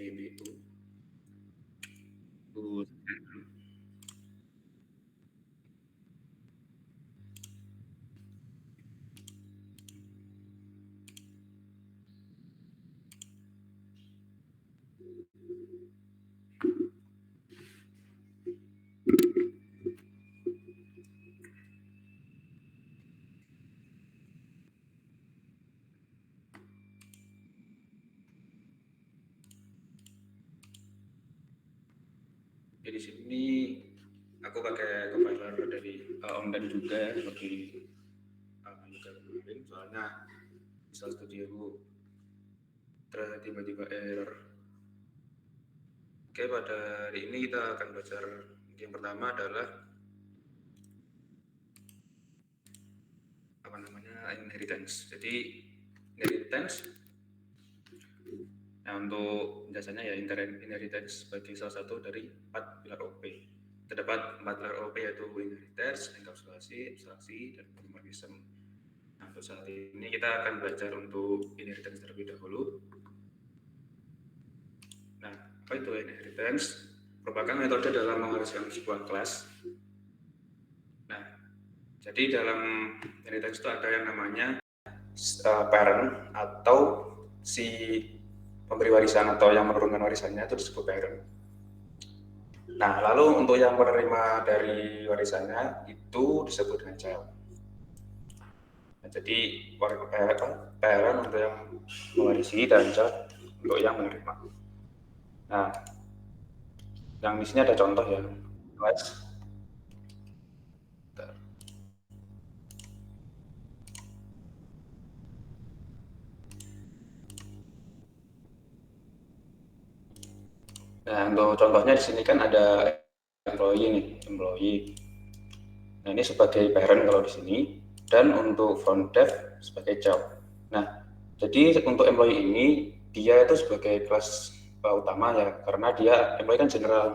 SPBU. Jadi di sini aku pakai compiler dari online juga seperti kemarin, soalnya Visual Studio terus tiba-tiba error. Oke, pada hari ini kita akan belajar yang pertama adalah inheritance. Jadi inheritance, nah untuk penjelasannya ya, inheritance sebagai salah satu dari 4 pilar OP. Terdapat 4 pilar OP yaitu inheritance, enkapsulasi, abstraksi, dan polymorphism. Nah, untuk saat ini kita akan belajar untuk inheritance terlebih dahulu. Nah, apa itu inheritance? Merupakan metode dalam mewariskan sebuah kelas. Nah, jadi dalam inheritance itu ada yang namanya parent atau si pemberi warisan atau yang menurunkan warisannya itu disebut parent. Nah, lalu untuk yang penerima dari warisannya itu disebut dengan child. Nah, jadi parent untuk yang mewarisi dan child untuk yang menerima. Nah, yang di sini ada contoh ya, guys. Nah, untuk contohnya di sini kan ada employee nih, employee. Nah, ini sebagai parent kalau di sini, dan untuk front dev sebagai child. Nah, jadi untuk employee ini dia itu sebagai kelas utama ya, karena dia employee kan general.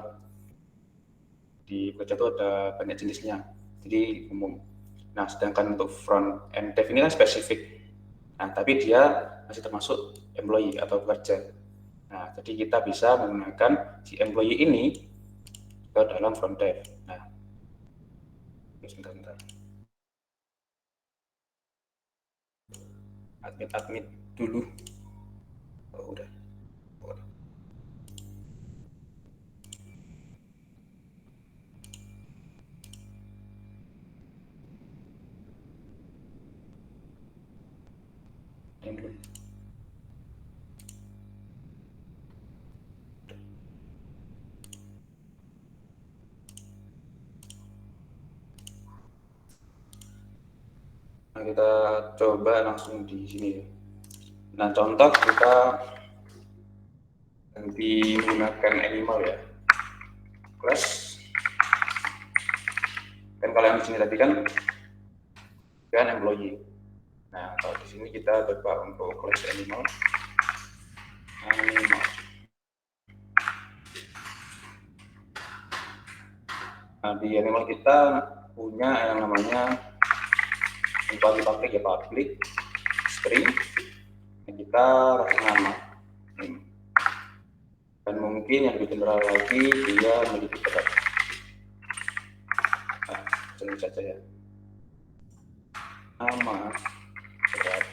Di pekerja itu ada banyak jenisnya, jadi umum. Nah, sedangkan untuk front end dev ini kan spesifik. Nah, tapi dia masih termasuk employee atau pekerja. Nah, jadi kita bisa menggunakan si employee ini ke dalam front dev. Nah, sebentar. Admit dulu. Oh, udah. Nah, kita coba langsung di sini ya. Nah, contoh kita nanti menggunakan animal ya. Class. Kan kalau yang di sini tadi kan employee. Nah, kalau di sini kita coba untuk class animal. Nah, di animal kita punya yang namanya public ya, public string. Kita kasih nama. Dan mungkin yang lebih general lagi dia memiliki berat. Nah, jenis saja ya. Nama berat.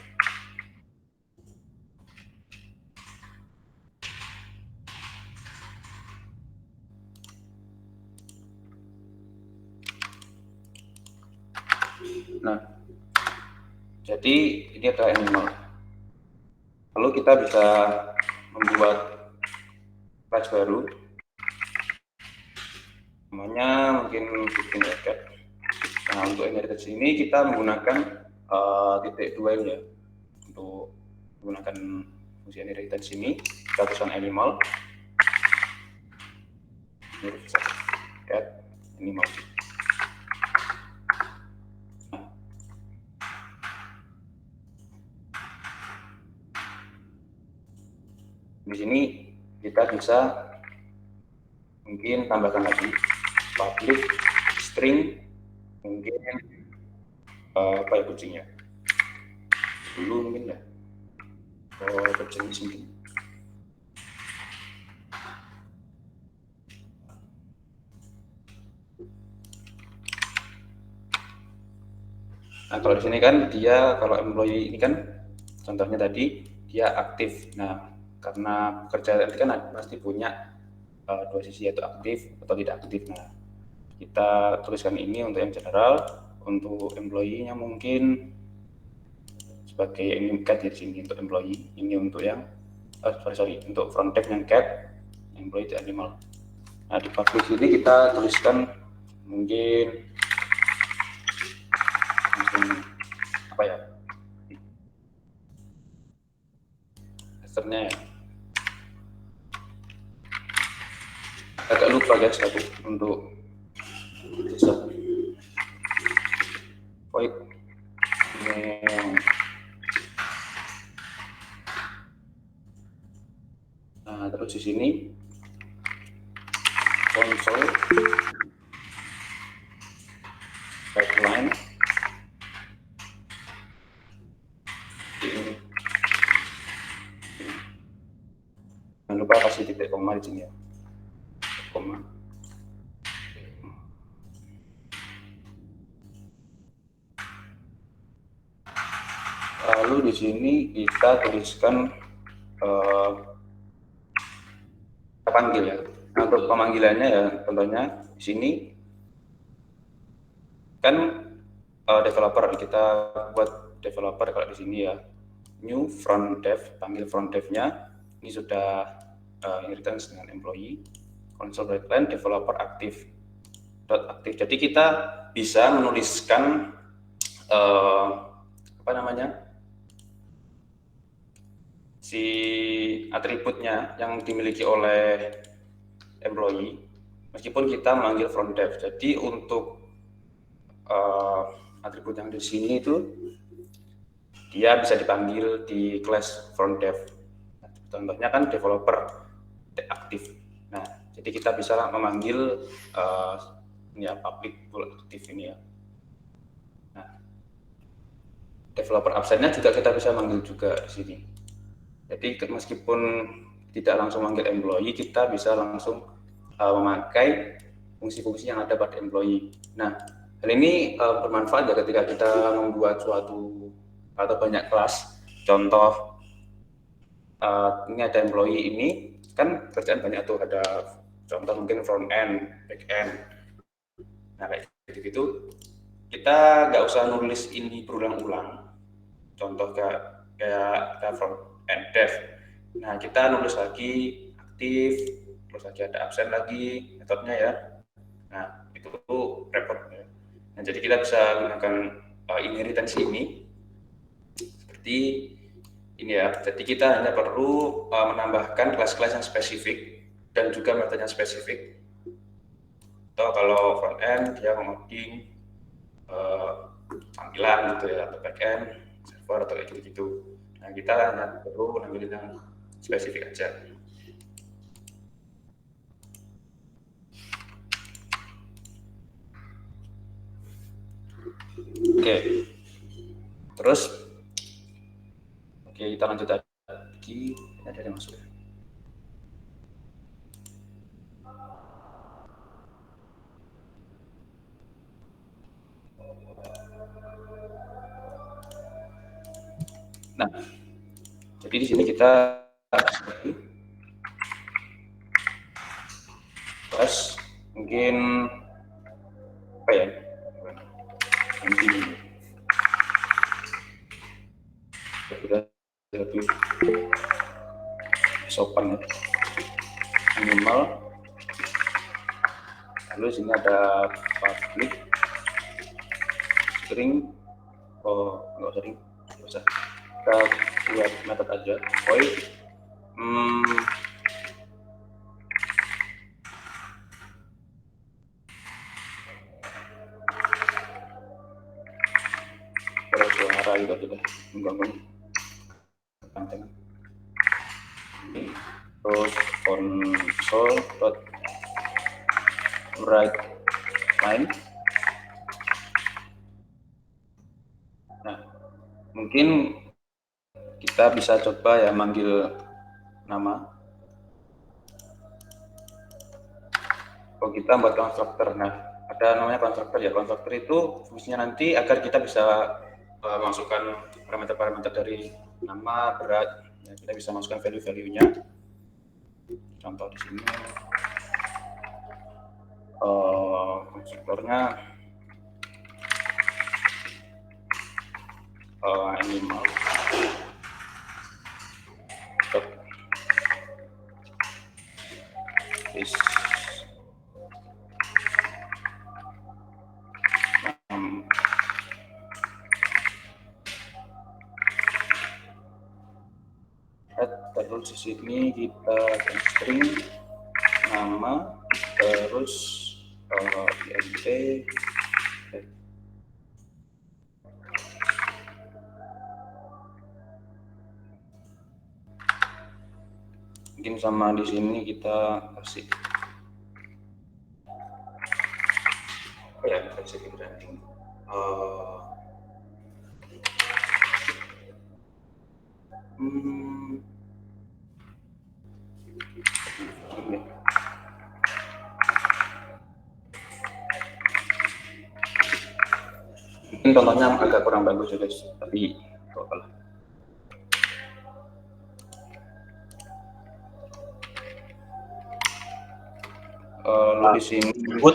Nah, jadi ini ada animal. Lalu kita bisa membuat class baru. Namanya mungkin bikin bracket. Nah, untuk inheritance ini kita menggunakan titik dual ya. Untuk menggunakan fungsi inheritance ini, kita tuliskan animal. Get animal. Di sini kita bisa mungkin tambahkan lagi public string, mungkin apa ya kucingnya dulu mungkin ya, kucing mungkin. Nah, kalau di sini kan dia, kalau employee ini kan contohnya tadi dia aktif. Nah, karena pekerja tadi kan pasti punya dua sisi, yaitu aktif atau tidak aktif. Nah, kita tuliskan ini untuk yang general. Untuk employee-nya mungkin sebagai ini cat di sini untuk employee, ini untuk yang untuk front desk yang cat, employee itu animal. Nah, di public ini kita tuliskan mungkin apa ya, hasilnya ya. Agak lupa guys aku untuk void name. Nah, terus di sini console pipeline ini. Jangan lupa kasih titik koma di sini ya, koma. Lalu di sini kita tuliskan kita panggil ya. Nah, untuk pemanggilannya ya contohnya di sini kan developer, kita buat developer. Kalau di sini ya new front dev, panggil front dev-nya ini sudah inheritance dengan employee, console pipeline developer aktif dot aktif. Jadi kita bisa menuliskan apa namanya, si atributnya yang dimiliki oleh employee meskipun kita memanggil front dev. Jadi untuk atribut yang di sini itu dia bisa dipanggil di class front dev. Contohnya kan developer aktif. Nah, jadi kita bisa memanggil ini ya, public pool aktif ini ya. Nah, developer absennya juga kita bisa manggil juga di sini. Jadi meskipun tidak langsung manggil employee, kita bisa langsung memakai fungsi-fungsi yang ada pada employee. Nah, hal ini bermanfaat ya ketika kita membuat suatu atau banyak kelas. Contoh ini ada employee ini kan kerjaan banyak tuh, ada contoh mungkin front end, back end. Nah, kayak gitu kita nggak usah nulis ini berulang-ulang. Contoh kayak front end dev. Nah, kita nulis lagi aktif, terus lagi ada absen lagi metodenya ya. Nah, itu repot ya. Nah, jadi kita bisa gunakan inheritance ini seperti ini ya. Jadi kita hanya perlu menambahkan kelas-kelas yang spesifik dan juga metode yang spesifik. Atau kalau front end dia mengoding tampilan gitu ya, atau back end server atau kayak gitu-gitu. Nah, kita hanya perlu ngambil yang spesifik aja. Oke. Terus kita lanjut lagi. Ini ada yang masuk. Nah, jadi di sini kita bahas mungkin apa ya? Ini lebih sopan ya. Minimal. Lalu sini ada public string. Oh, enggak sering. Bisa. Kita buat method aja. Void suara gitu aja deh, mengganggu panjang. Terus console dot write line. Nah, mungkin kita bisa coba ya manggil nama. Kalau kita buat konstruktor, nah ada namanya konstruktor ya. Konstruktor itu fungsinya nanti agar kita bisa masukkan parameter-parameter dari nama, berat, ya, kita bisa masukkan value-value-nya. Contoh di sini konstruktornya animal is terus di sini kita string nama, terus int mungkin sama di sini kita kasih ya, kita bisa di branding mungkin contohnya agak kurang bagus ya guys, tapi apa lah. Lu di sini apa?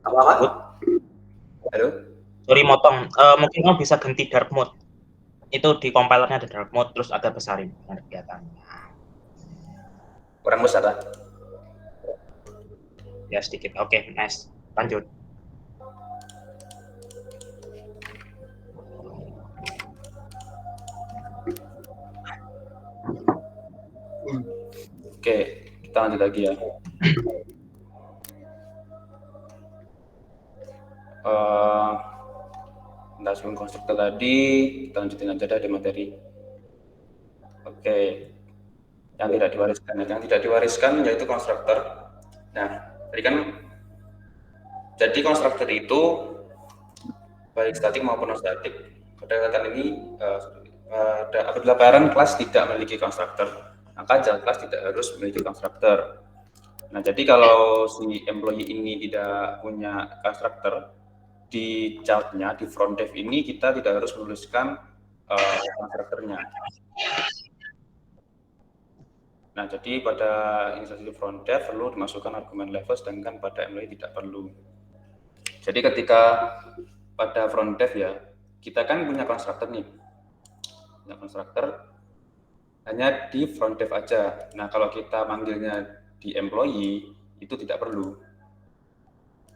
Halo? Sorry motong. Mungkin kamu bisa ganti dark mode. Itu di compilernya ada dark mode, terus agak besarin kelihatannya. Kurang besar kan? Ya sedikit. Oke, nice. Lanjut. Oke, kita lanjut lagi ya. Nah, sebelum konstruktor tadi, kita lanjutin aja dari materi. Oke, yang tidak diwariskan. Yang tidak diwariskan yaitu konstruktor. Nah, tadi kan, jadi konstruktor itu baik statik maupun non statik. Pada kesempatan ini, apabila parent kelas tidak memiliki konstruktor, maka child kelas tidak harus memiliki konstruktor. Nah, jadi kalau si employee ini tidak punya konstruktor, di child-nya, di front dev ini kita tidak harus menuliskan konstruktornya. Nah, jadi pada instansi front dev perlu dimasukkan argumen level, sedangkan pada employee tidak perlu. Jadi ketika pada front dev ya, kita kan punya konstruktor nih. Punya konstruktor hanya di front dev aja. Nah, kalau kita manggilnya di employee, itu tidak perlu.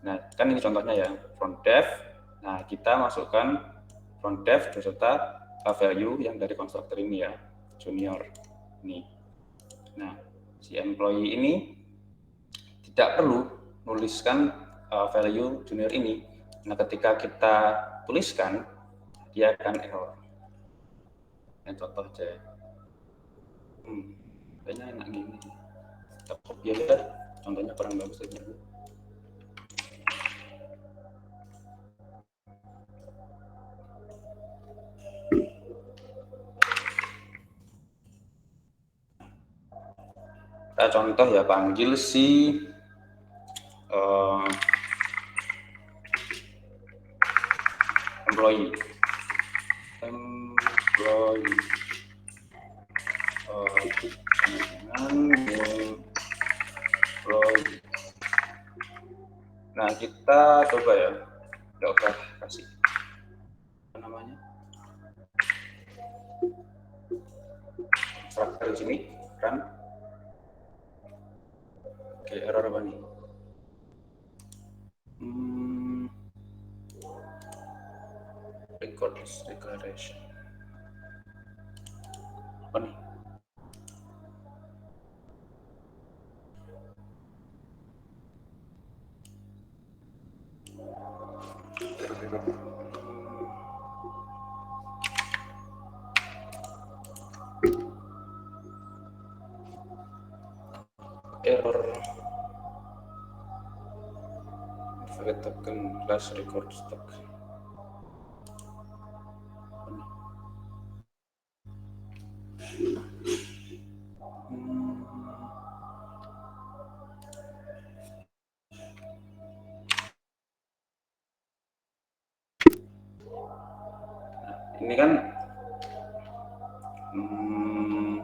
Nah, kan ini contohnya ya, front dev. Nah, kita masukkan front dev beserta value yang dari konstruktor ini ya, junior ini. Nah, si employee ini tidak perlu menuliskan value junior ini. Nah, ketika kita tuliskan, dia akan error. Ini contoh aja. Kayaknya enak gini. Kita copy aja, contohnya kurang bagus aja. Kita contoh ya, panggil si employee nah, kita coba ya, coba kasih apa namanya struktur di sini kan. Oke, error apa nih? Record declaration apa nih? Error forget token last record stock. ini kan hmm,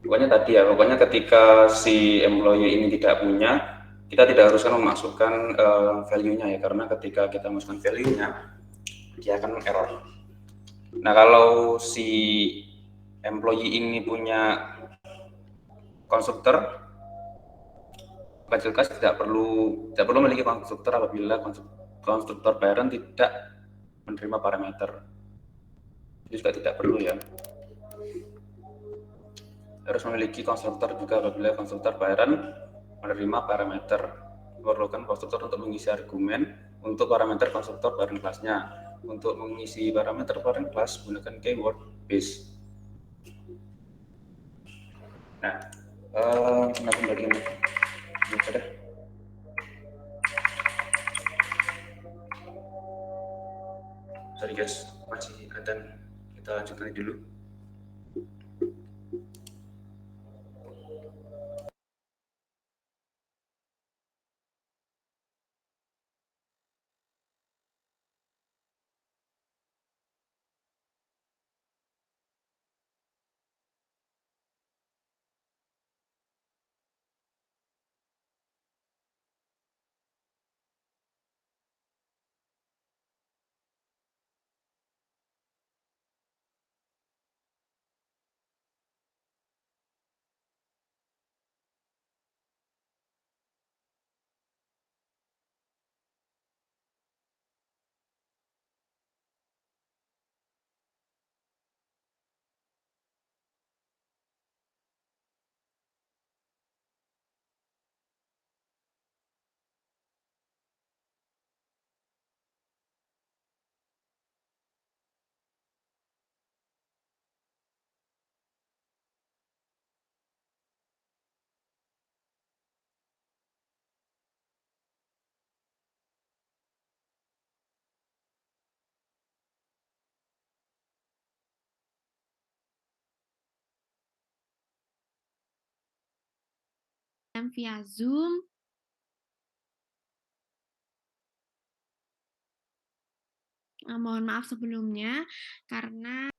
pokoknya ketika si employee ini tidak punya, kita tidak haruskan memasukkan value-nya ya, karena ketika kita masukkan value-nya dia akan error. Nah, kalau si employee ini punya konstruktor, jelas tidak perlu memiliki konstruktor apabila konstruktor parent tidak menerima parameter. Itu juga tidak perlu ya. Harus memiliki konstruktor juga apabila konstruktor parent menerima parameter. Memerlukan konstruktor untuk mengisi argumen untuk parameter konstruktor parent kelasnya. Untuk mengisi parameter parent class gunakan keyword base. Nah, kenapa bagian ini? Sudah. Sorry guys, masih ada. Kita lanjutkan dulu. Via Zoom. Mohon maaf sebelumnya karena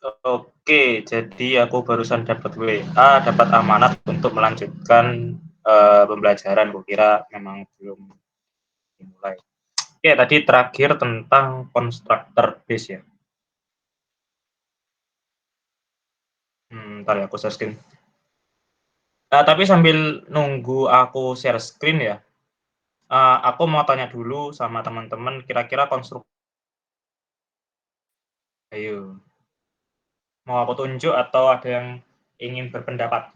Oke, jadi aku barusan dapat WA, dapat amanat untuk melanjutkan pembelajaran. Kukira memang belum dimulai. Oke, tadi terakhir tentang constructor base ya. Ntar ya aku share screen. Tapi sambil nunggu aku share screen ya, aku mau tanya dulu sama teman-teman, kira-kira konstruk. Ayo, mau aku tunjuk atau ada yang ingin berpendapat?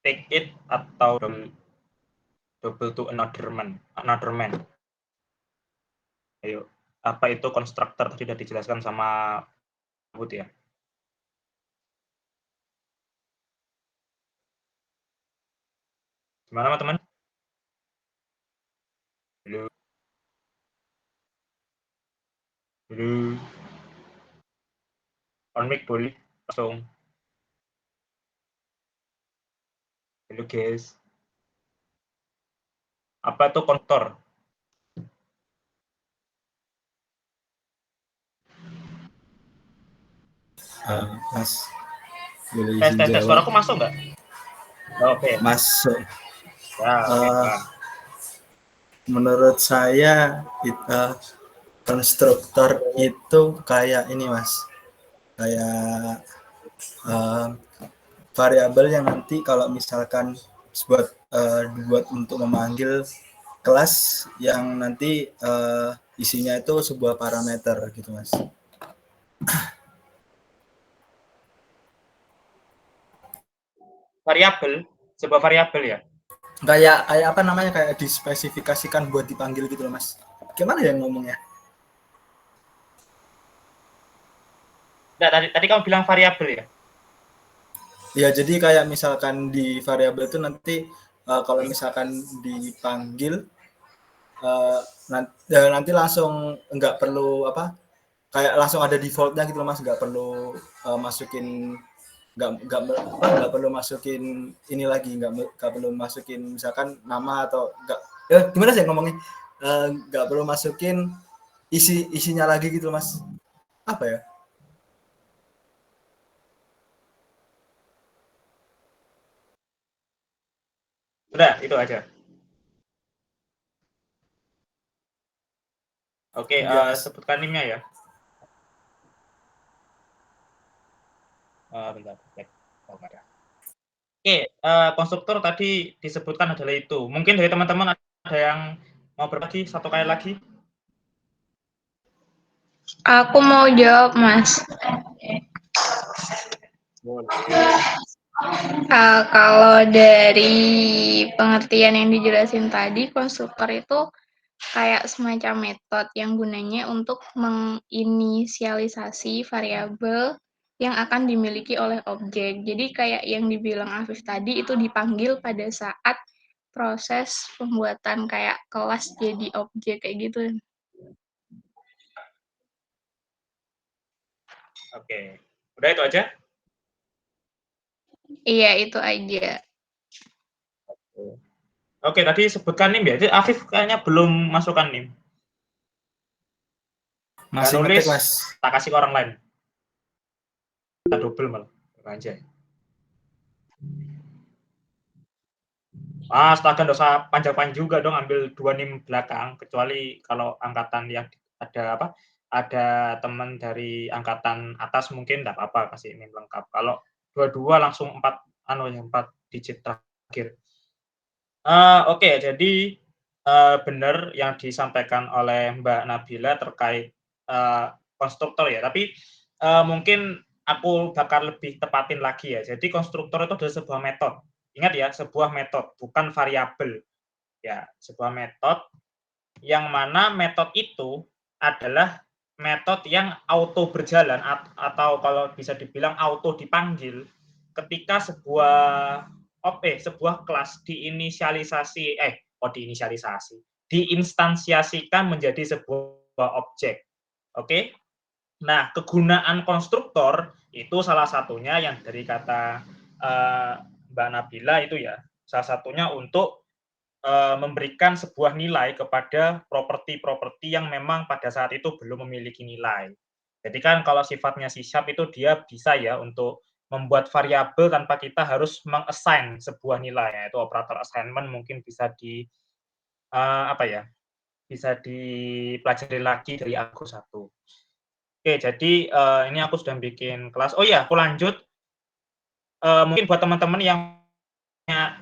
Take it atau double to another man. Ayo, apa itu konstruktor tadi sudah dijelaskan sama Bud ya. Gimana teman-teman? Halo. Halo. On mic boleh langsung. Halo guys. Apa itu konstruktor? Mas, Tes. Suaraku masuk nggak? Oke. Masuk. Ya, oke. Menurut saya konstruktor itu kayak ini Mas, kayak variabel yang nanti kalau misalkan dibuat untuk memanggil kelas yang nanti isinya itu sebuah parameter gitu Mas. Variabel, sebuah variabel ya. Kayak apa namanya, kayak dispesifikasikan buat dipanggil gitu loh Mas. Gimana ya ngomongnya? Nah, tadi kamu bilang variabel ya? Ya, jadi kayak misalkan di variabel itu nanti kalau misalkan dipanggil nanti langsung nggak perlu apa, kayak langsung ada defaultnya gitu loh Mas, nggak perlu masukin nggak perlu masukin ini lagi, nggak perlu masukin misalkan nama atau nggak, gimana sih ngomongnya, nggak perlu masukin isinya lagi gitu loh Mas, apa ya? Udah, itu aja. Oke, sebutkan NIM-nya ya. Bentar. Oh, ada. Oke, konstruktor tadi disebutkan adalah itu. Mungkin dari teman-teman ada yang mau berbagi satu kali lagi? Aku mau jawab, Mas. Kalau dari pengertian yang dijelasin tadi, konstruktor itu kayak semacam metode yang gunanya untuk menginisialisasi variabel yang akan dimiliki oleh objek. Jadi kayak yang dibilang Afif tadi itu dipanggil pada saat proses pembuatan kayak kelas jadi objek kayak gitu. Oke, udah itu aja? Iya, itu aja. Oke, tadi sebutkan NIM ya. Jadi Afif kayaknya belum masukkan NIM. Masih nulis, ngetik Mas. tak kasih ke orang lain. Kita double malah. Anjay. Astaga, nggak usah panjang-panjang juga dong ambil 2 NIM belakang, kecuali kalau angkatan yang ada apa? Ada teman dari angkatan atas mungkin enggak apa-apa kasih NIM lengkap. Kalau dua-dua langsung 4 digit terakhir. Oke, jadi benar yang disampaikan oleh Mbak Nabila terkait konstruktor ya. Tapi mungkin aku bakal lebih tepatin lagi ya. Jadi konstruktor itu adalah sebuah metode. Ingat ya, sebuah metode, bukan variabel. Ya, sebuah metode yang mana metode itu adalah metode yang auto berjalan atau kalau bisa dibilang auto dipanggil ketika sebuah kelas diinstansiasikan menjadi sebuah objek. Oke? Nah, kegunaan konstruktor itu salah satunya yang dari kata Mbak Nabila itu ya, salah satunya untuk memberikan sebuah nilai kepada properti-properti yang memang pada saat itu belum memiliki nilai. Jadi kan kalau sifatnya C# itu dia bisa ya untuk membuat variabel tanpa kita harus meng-assign sebuah nilai, yaitu operator assignment mungkin bisa bisa dipelajari lagi dari Argo 1. Oke, jadi ini aku sudah bikin kelas. Oh ya, aku lanjut. Mungkin buat teman-teman yang punya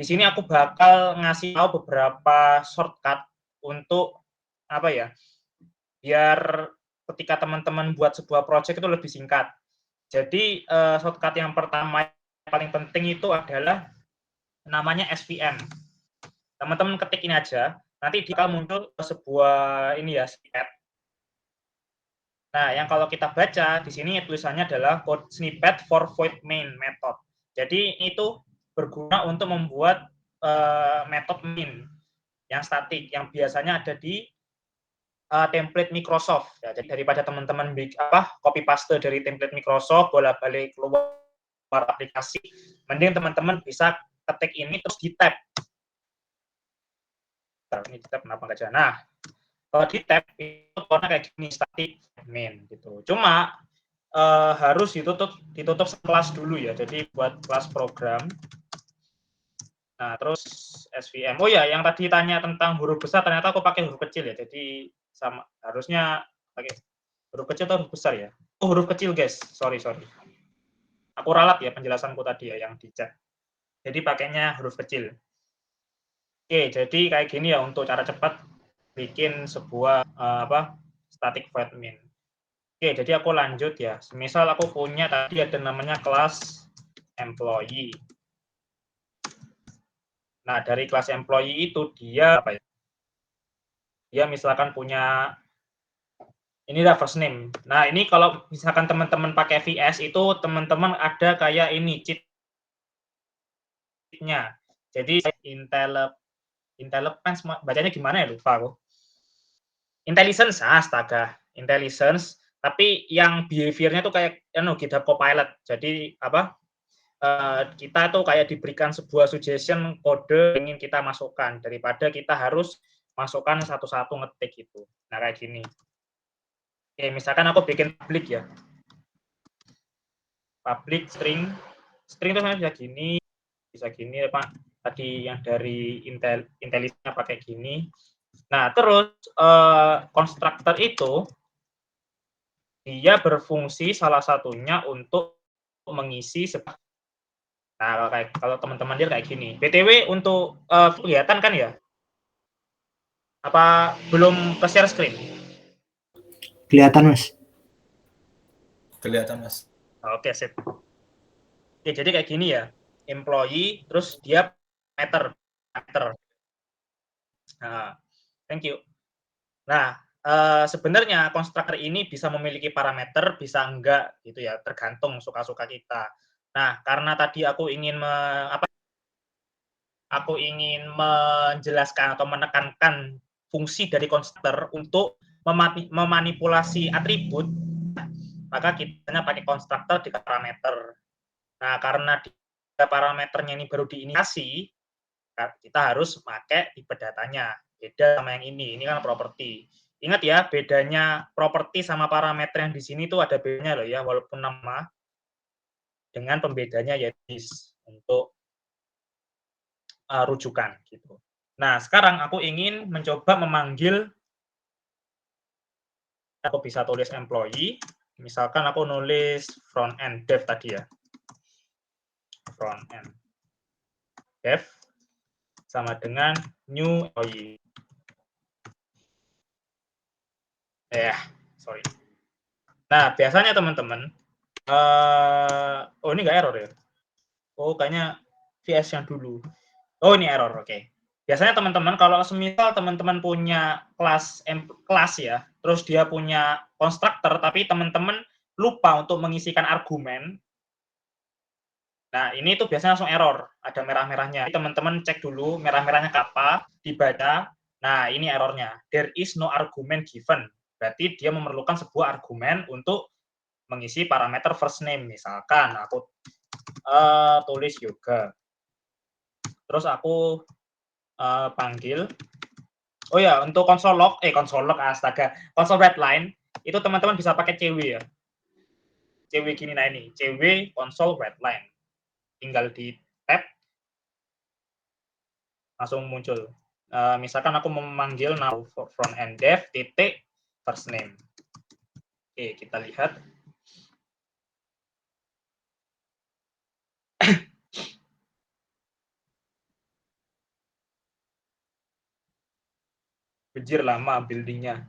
di sini aku bakal ngasih tahu beberapa shortcut untuk biar ketika teman-teman buat sebuah project itu lebih singkat. Jadi shortcut yang pertama yang paling penting itu adalah namanya SVM. Teman-teman ketik ini aja, nanti dia muncul sebuah snippet. Nah, yang kalau kita baca di sini tulisannya adalah code snippet for void main method. Jadi itu berguna untuk membuat metode main yang statik, yang biasanya ada di template Microsoft. Ya, jadi daripada teman-teman copy paste dari template Microsoft bolak-balik keluar aplikasi, mending teman-teman bisa ketik ini terus di tab. Ini di tab kenapa nggak jalan? Nah, kalau di tab itu warna kayak gini, static main gitu. Cuma harus ditutup kelas dulu ya. Jadi buat kelas program. Nah, terus SVM. Oh ya, yang tadi tanya tentang huruf besar, ternyata aku pakai huruf kecil ya. Jadi sama harusnya pakai huruf kecil atau huruf besar ya? Oh, huruf kecil, guys. Sorry. Aku ralat ya penjelasanku tadi ya yang di chat. Jadi pakainya huruf kecil. Oke, jadi kayak gini ya untuk cara cepat bikin sebuah static void main. Oke, jadi aku lanjut ya. Misal aku punya tadi ada namanya kelas employee. Nah, dari kelas employee itu dia dia misalkan punya inilah first name. Nah, ini kalau misalkan teman-teman pakai VS itu teman-teman ada kayak ini cheat-nya. Jadi intelligence bacanya gimana ya, lupa aku. Intelligence, astaga, intelligence, tapi yang behavior-nya tuh kayak GitHub Copilot. Jadi kita tuh kayak diberikan sebuah suggestion kode yang ingin kita masukkan daripada kita harus masukkan satu-satu ngetik gitu. Nah, kayak gini. Oke, misalkan aku bikin public ya. Public string itu bisa gini Pak. Tadi yang dari intelligence pakai gini. Nah, terus konstruktor itu dia berfungsi salah satunya untuk mengisi Nah, kalau teman-teman dia kayak gini. BTW untuk kelihatan kan ya? Apa belum ke share screen? Kelihatan, Mas. Kelihatan, Mas. Oke, sip. Oke, jadi kayak gini ya. Employee, terus dia meter. Nah, thank you. Nah, sebenarnya konstruktor ini bisa memiliki parameter, bisa enggak gitu ya, tergantung suka-suka kita. Nah, karena tadi aku ingin menjelaskan atau menekankan fungsi dari konstruktor untuk memanipulasi atribut, maka kita pakai konstruktor di parameter. Nah, karena parameternya ini baru diinisiasi, kita harus pakai tipe datanya. Beda sama yang ini kan properti. Ingat ya, bedanya properti sama parameter yang di sini tuh ada bedanya loh ya, walaupun nama dengan pembedanya yaitu untuk rujukan gitu. Nah, sekarang aku ingin mencoba memanggil, aku bisa tulis employee, misalkan aku nulis front end dev tadi ya. Front end dev sama dengan new employee. Sorry. Nah, biasanya teman-teman, oh ini nggak error ya? Oh, kayaknya VS yang dulu. Oh, ini error, oke. Biasanya teman-teman, kalau semisal teman-teman punya kelas ya, terus dia punya konstruktor, tapi teman-teman lupa untuk mengisikan argumen, nah ini tuh biasanya langsung error, ada merah-merahnya. Teman-teman cek dulu merah-merahnya apa, dibaca, nah ini errornya, there is no argument given. Berarti dia memerlukan sebuah argumen untuk mengisi parameter first name. Misalkan aku tulis yoga. Terus aku panggil. Oh ya, untuk console log astaga, console readline itu teman-teman bisa pakai CW ya. CW gini, nah ini CW console readline. Tinggal di tab langsung muncul. Misalkan aku memanggil now front end dev titik first name. Oke, kita lihat. Bejir lama buildingnya.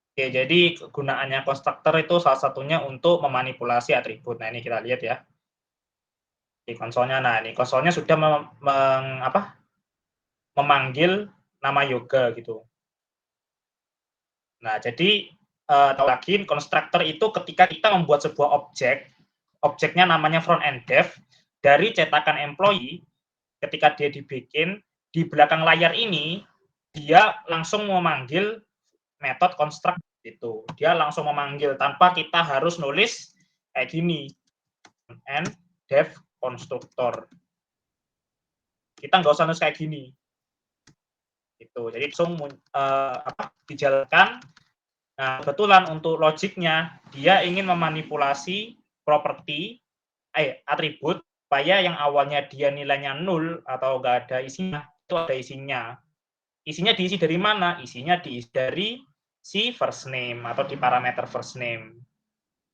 Oke, jadi kegunaannya konstruktor itu salah satunya untuk memanipulasi atribut. Nah, ini kita lihat ya. Di konsolnya. Nah, ini konsolnya sudah memanggil nama yoga gitu. Nah, jadi tahu lagi konstruktor itu ketika kita membuat sebuah objek, objeknya namanya front end dev, dari cetakan employee, ketika dia dibikin, di belakang layar ini, dia langsung memanggil metode construct itu. Dia langsung memanggil tanpa kita harus nulis kayak gini. And dev constructor. Kita nggak usah nulis kayak gini. Itu. Jadi langsung dijalankan. Nah, kebetulan untuk logiknya dia ingin memanipulasi properti atribut supaya yang awalnya dia nilainya 0 atau nggak ada isinya, itu ada isinya. Isinya diisi dari mana? Isinya diisi dari si first name atau di parameter first name.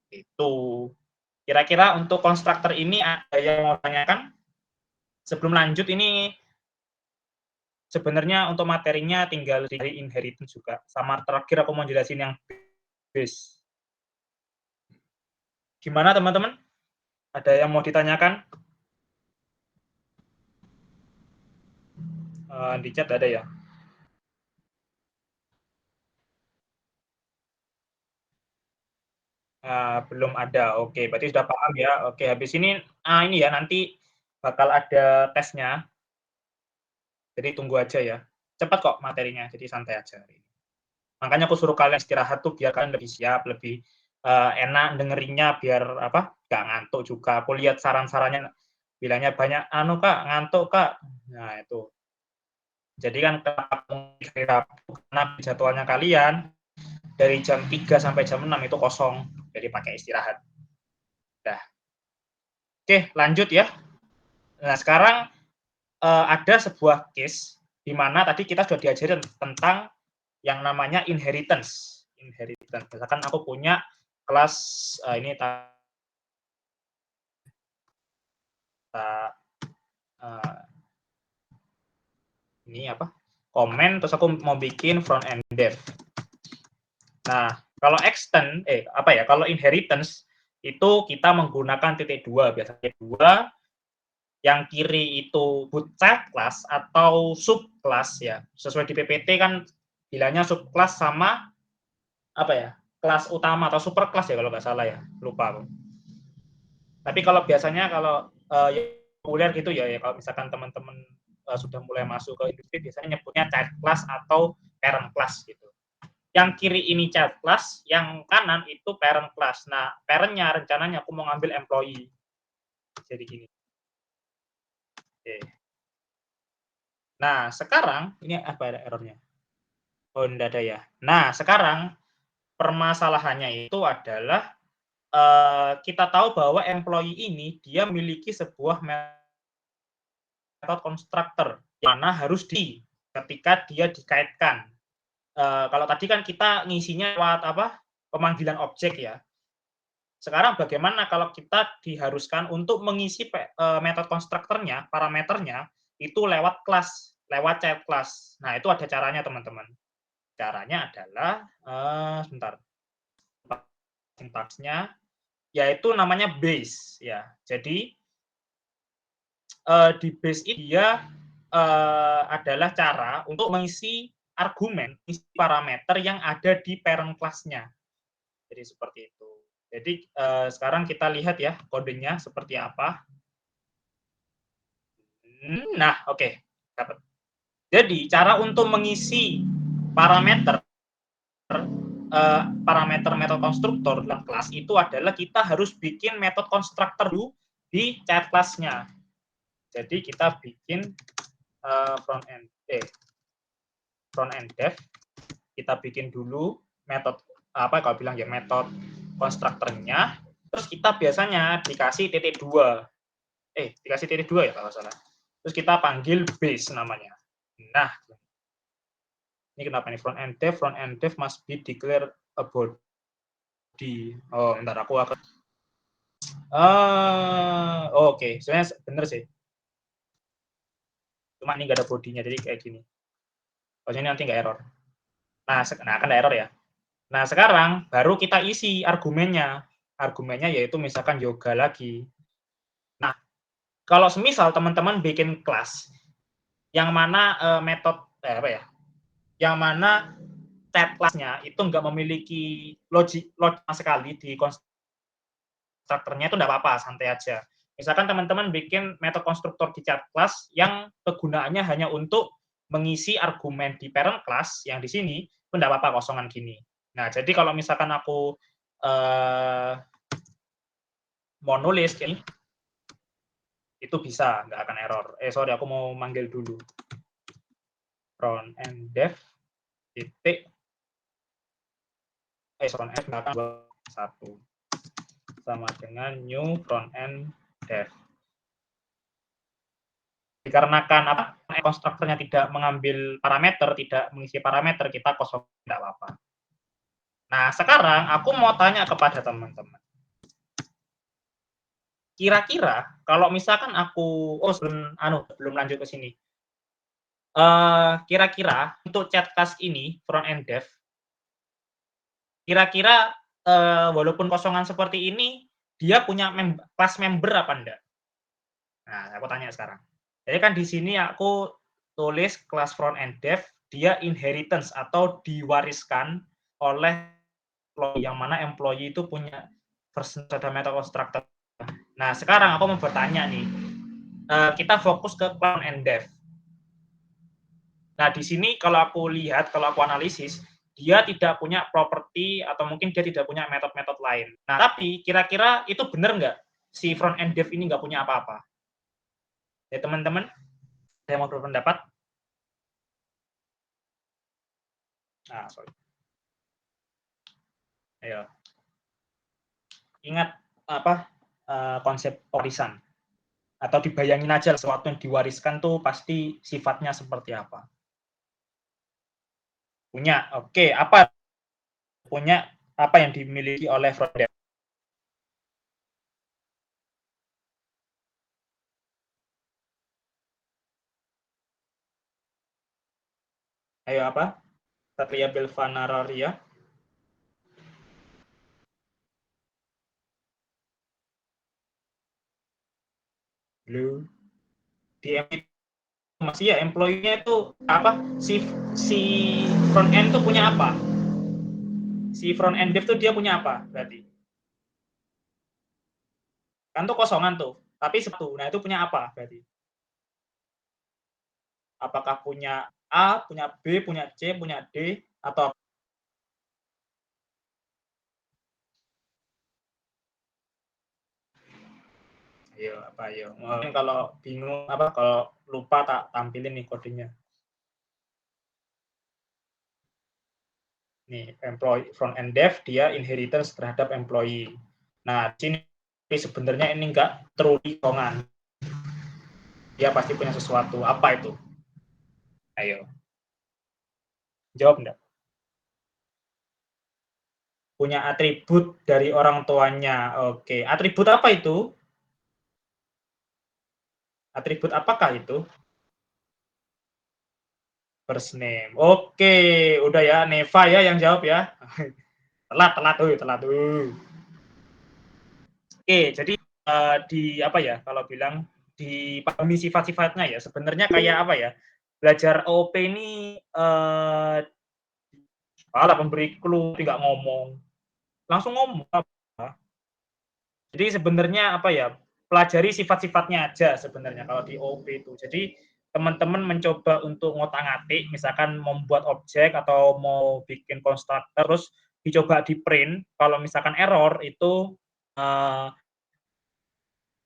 Itu. Kira-kira untuk konstruktor ini ada yang mau tanyakan? Sebelum lanjut ini sebenarnya untuk materinya tinggal dari inheritance juga. Sama terakhir aku mau jelasin yang base. Gimana teman-teman? Ada yang mau ditanyakan? Di chat ada ya? Belum ada. Oke, berarti sudah paham ya. Oke, habis ini ini ya nanti bakal ada tesnya. Jadi tunggu aja ya. Cepat kok materinya, jadi santai aja. Makanya aku suruh kalian istirahat tuh biar kalian lebih siap, lebih enak dengerinnya biar nggak ngantuk juga. Aku lihat saran-sarannya bilangnya banyak Kak, ngantuk Kak. Nah, itu. Jadi kan karena jadwalnya kalian dari jam 3 sampai jam 6 itu kosong. Jadi pakai istirahat. Dah. Oke, lanjut ya. Nah, sekarang ada sebuah case di mana tadi kita sudah diajarin tentang yang namanya inheritance. Misalkan aku punya kelas ini ini komen, terus aku mau bikin front end dev. Nah, kalau extend kalau inheritance itu kita menggunakan titik 2, biasanya 2, yang kiri itu bootstrap class atau subclass ya. Sesuai di PPT kan bilangnya subclass sama kelas utama atau superclass ya kalau nggak salah ya, lupa. Tapi kalau biasanya kalau yang populer gitu ya kalau misalkan teman-teman sudah mulai masuk ke industri biasanya nyebutnya child class atau parent class gitu. Yang kiri ini child class, yang kanan itu parent class. Nah, parentnya rencananya aku mau ngambil employee. Jadi gini. Oke. Nah, sekarang ini apa errornya? Oh, enggak ada ya. Nah, sekarang permasalahannya itu adalah kita tahu bahwa employee ini dia memiliki sebuah metode constructor yang mana harus ketika dia dikaitkan. Kalau tadi kan kita ngisinya lewat pemanggilan objek ya. Sekarang bagaimana kalau kita diharuskan untuk mengisi metode konstruktornya, parameternya itu lewat kelas, lewat child class. Nah, itu ada caranya teman-teman. Caranya adalah sebentar. Sintaksnya yaitu namanya base ya. Jadi di base ini dia adalah cara untuk mengisi argumen, isi parameter yang ada di parent class-nya. Jadi seperti itu. Jadi sekarang kita lihat ya kodenya seperti apa. Nah, oke. Dapat. Jadi cara untuk mengisi parameter parameter metode konstruktor dalam kelas itu adalah kita harus bikin metode konstruktor dulu di child class-nya. Jadi kita bikin front end dev, kita bikin dulu metode kalau bilang ya metode konstruktornya, terus kita biasanya dikasih titik 2 ya kalau salah. Terus kita panggil base namanya. Nah, ini kenapa nih front end dev must be declare a body. Oh, bentar aku akan oke. Sebenarnya bener sih. Cuma ini nggak ada bodinya, jadi kayak gini. Oh, ini nanti nggak error. Nah, kan ada error ya. Nah, sekarang baru kita isi argumennya. Argumennya yaitu misalkan yoga lagi. Nah, kalau semisal teman-teman bikin kelas yang mana metode yang mana type kelasnya itu nggak memiliki logik sekali di konstruktornya, itu nggak apa-apa, santai aja. Misalkan teman-teman bikin metode konstruktor di chat class yang kegunaannya hanya untuk mengisi argumen di parent class yang di sini, itu nggak apa-apa kosongan gini. Nah, jadi kalau misalkan aku mau nulis gini, itu bisa, nggak akan error. Sorry, aku mau manggil dulu. Front end dev titik front end misalkan 1 sama dengan new front end dev. Dikarenakan konstruktornya tidak mengambil parameter, tidak mengisi parameter, kita kosong, tidak apa-apa. Nah, sekarang aku mau tanya kepada teman-teman. Kira-kira kalau misalkan aku sebelum lanjut ke sini. Kira-kira untuk chat class ini front end dev, kira-kira walaupun kosongan seperti ini, dia punya class member apa enggak? Nah, aku tanya sekarang. Jadi kan di sini aku tulis kelas front end dev, dia inheritance atau diwariskan oleh employee, yang mana employee itu punya version data meta constructor. Nah, sekarang aku mau bertanya nih, kita fokus ke front end dev. Nah, di sini kalau aku analisis, dia tidak punya properti atau mungkin dia tidak punya metode-metode lain. Nah, tapi kira-kira itu benar nggak si front end dev ini nggak punya apa-apa? Ya teman-teman, saya mau berpendapat. Nah, sorry. Ayo. Ingat konsep warisan. Atau dibayangin aja sesuatu yang diwariskan tuh pasti sifatnya seperti apa. Punya, oke, punya apa yang dimiliki oleh front end. Ayo apa? Satria Belvanararia. Blue. Di masih ya employee-nya itu apa? Si front end tuh punya apa? Si front end dev tuh dia punya apa berarti? Kan tuh kosongan tuh, tapi satu. Nah, itu punya apa berarti? Apakah punya A, punya B, punya C, punya D, atau ayo. Mungkin kalau bingung kalau lupa tak tampilin nih kodenya. Nih, employee front end dev dia inheritance terhadap employee. Nah, di sini sebenarnya ini enggak true kosongan. Dia pasti punya sesuatu. Apa itu? Ayo. Jawab enggak? Punya atribut dari orang tuanya. Oke, atribut apa itu? Atribut apakah itu? First name. Oke, udah ya, Neva ya yang jawab ya. telat tuh. Oke, jadi kalau bilang dipahami sifat-sifatnya ya, sebenarnya kayak apa ya? Belajar OOP ini memberi clue, tidak ngomong. Langsung ngomong. Jadi sebenarnya pelajari sifat-sifatnya aja sebenarnya kalau di OOP itu. Jadi teman-teman mencoba untuk ngotak-ngatik, misalkan membuat objek atau mau bikin konstruktor, terus dicoba di print, kalau misalkan error itu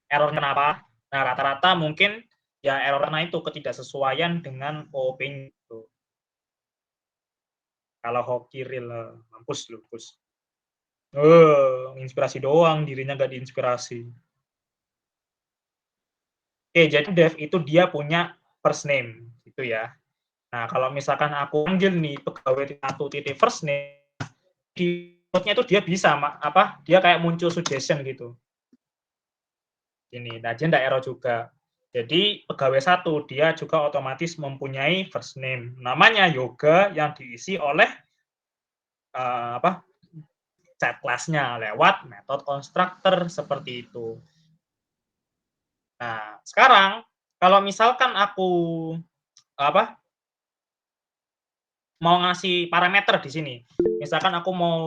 error kenapa? Nah, rata-rata mungkin ya error karena itu ketidaksesuaian dengan OOP-nya gitu. Kalau hoki real, mampus lu, Gus. Inspirasi doang, dirinya nggak diinspirasi. Oke, jadi dev itu dia punya first name, gitu ya. Nah, kalau misalkan aku panggil nih pegawai satu titik first name, di output-nya itu dia bisa, dia kayak muncul suggestion gitu. Ini, nah dia nggak error juga. Jadi pegawai satu dia juga otomatis mempunyai first name, namanya yoga yang diisi oleh chat class-nya lewat metode constructor seperti itu. Nah, sekarang kalau misalkan aku mau ngasih parameter di sini, misalkan aku mau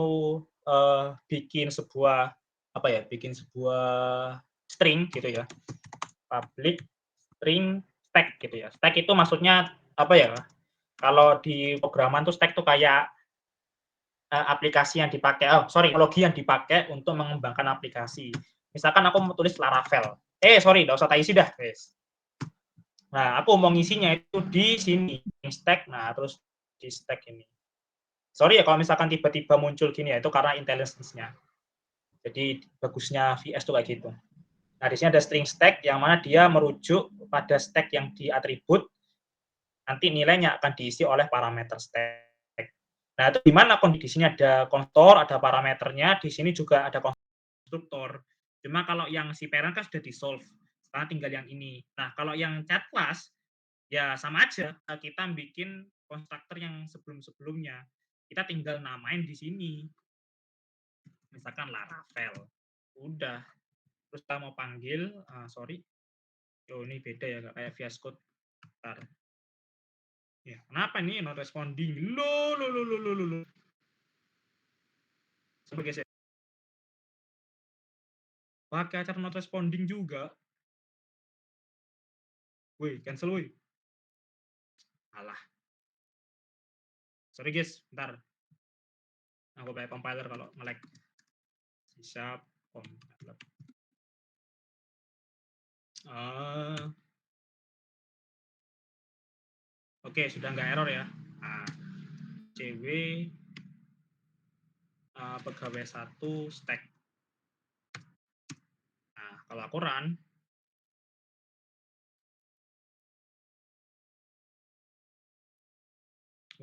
bikin sebuah string gitu ya, public string stack gitu ya. Stack itu maksudnya apa ya? Kalau di programan tuh stack tuh kayak aplikasi yang dipakai, teknologi yang dipakai untuk mengembangkan aplikasi. Misalkan aku mau tulis Laravel. Nggak usah tak isi dah, guys. Nah, aku mau ngisinya itu di sini, stack, nah terus di stack ini. Sorry ya kalau misalkan tiba-tiba muncul gini ya, itu karena intelligence-nya. Jadi bagusnya VS tuh kayak gitu. Nah, di sini ada string stack yang mana dia merujuk pada stack yang diatribut, nanti nilainya akan diisi oleh parameter stack. Nah, itu di mana di sini ada konstruktor, ada parameternya, di sini juga ada konstruktor. Cuma kalau yang si parent kan sudah di-solve. Sekarang tinggal yang ini. Nah, kalau yang chat class, ya sama aja. Kita bikin konstruktor yang sebelum-sebelumnya. Kita tinggal namain di sini. Misalkan Laravel. Udah. Terus kita mau panggil, ini beda ya, nggak kayak VS Code. Bentar. Ya, kenapa nih not responding? Loh. Coba geser. Pakai acara not responding juga. Woi, cancel woi. Alah. Sorry guys, bentar. Aku pakai compiler kalau nge-lag. C# compiler. Oke, sudah nggak error ya. Nah, cw pegawai 1 stack. Nah, kalau aku run,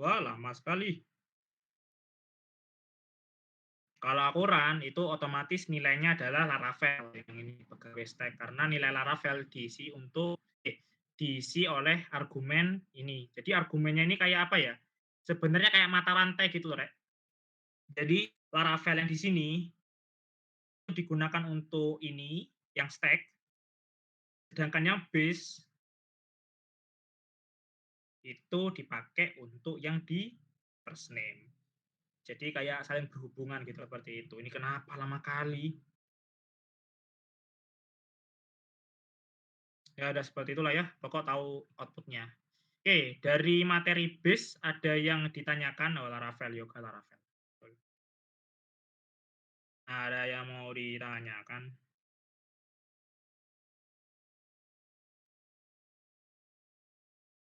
wah lama sekali. Kalau aku run, itu otomatis nilainya adalah Laravel. Yang ini pegawai stack. Karena nilai Laravel diisi oleh argumen ini. Jadi argumennya ini kayak apa ya? Sebenarnya kayak mata rantai gitu loh, Rek. Jadi Laravel yang di sini digunakan untuk ini, yang stack. Sedangkan yang base itu dipakai untuk yang di first name. Jadi kayak saling berhubungan gitu seperti itu. Ini kenapa lama kali? Ya udah seperti itulah ya. Pokok tahu outputnya. Oke, dari materi base ada yang ditanyakan Laravel, yoga Laravel. Nah, ada yang mau ditanyakan?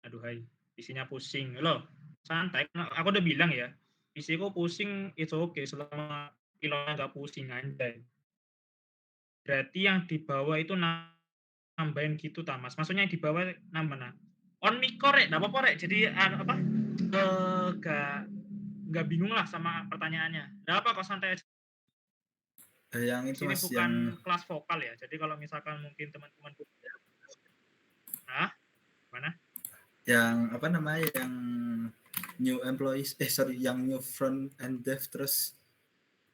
Aduh hai, isinya pusing. Loh, santai. Aku udah bilang ya, isiku pusing itu oke selama pilotnya nggak pusing anjay. Berarti yang di bawah itu nambahin gitu Tamas. Maksudnya yang di bawah nambah on mic korek, enggak apa-apa rek. Jadi nggak bingung lah sama pertanyaannya. Enggak apa kok santai aja. Yang itu Sini Mas bukan yang kelas vokal ya. Jadi kalau misalkan mungkin teman-teman mana? Yang apa namanya? Yang new employees yang new front end dev terus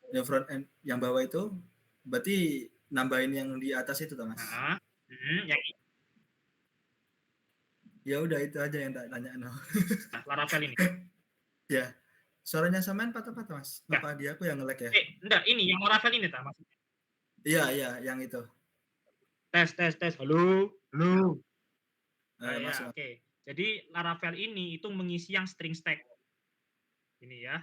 new front end yang bawah itu berarti nambahin yang di atas itu Mas. Yang ya udah itu aja yang tak tanya Laravel ini. Ya. Suaranya sampean patah-patah Mas. Apa dia aku yang nge-lag ya? Enggak, ini yang Laravel ini tak maksudnya. Iya, yang itu. Tes. Halo. Ya, oke. Jadi Laravel ini itu mengisi yang string stack. Ini ya.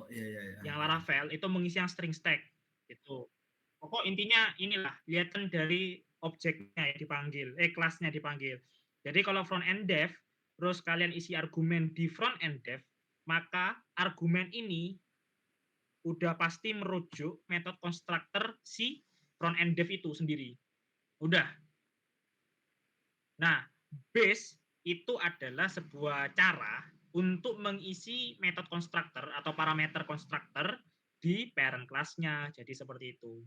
Iya. Yang Laravel itu mengisi yang string stack gitu. Pokok intinya inilah, lihatkan dari objeknya yang dipanggil, kelasnya dipanggil. Jadi kalau front end dev, terus kalian isi argumen di front end dev, maka argumen ini udah pasti merujuk metode constructor si front end dev itu sendiri. Udah. Nah, base itu adalah sebuah cara untuk mengisi metode constructor atau parameter constructor di parent class-nya. Jadi seperti itu.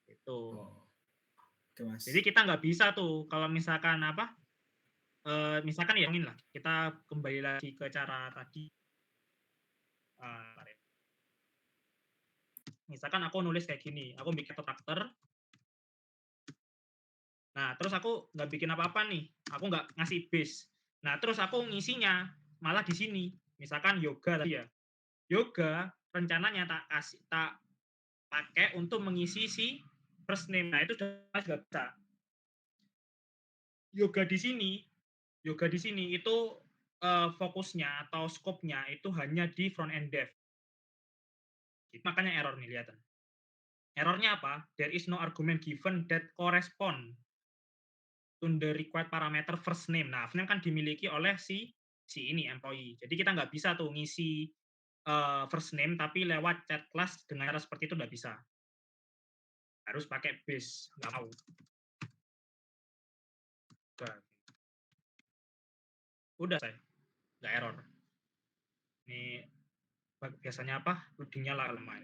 Itu. Oke, Mas. Jadi kita nggak bisa tuh kalau misalkan misalkan ya lah, kita kembali lagi ke cara tadi. Misalkan aku nulis kayak gini, aku bikin constructor. Nah, terus aku nggak bikin apa-apa nih, aku nggak ngasih base. Nah, terus aku ngisinya malah di sini. Misalkan yoga tadi ya. Yoga rencananya tak pakai untuk mengisi si first name. Nah, itu sudah nggak bisa. Yoga di sini itu fokusnya atau scope-nya itu hanya di front end dev. Makanya error nih, lihat. Errornya apa? There is no argument given that correspond to the required parameter first name. Nah, first name kan dimiliki oleh si ini employee. Jadi kita nggak bisa tuh ngisi first name tapi lewat chat class dengan cara seperti itu nggak bisa. Harus pakai base, nggak mau. Udah saya, nggak error. Ini biasanya apa? Loadingnya lemah.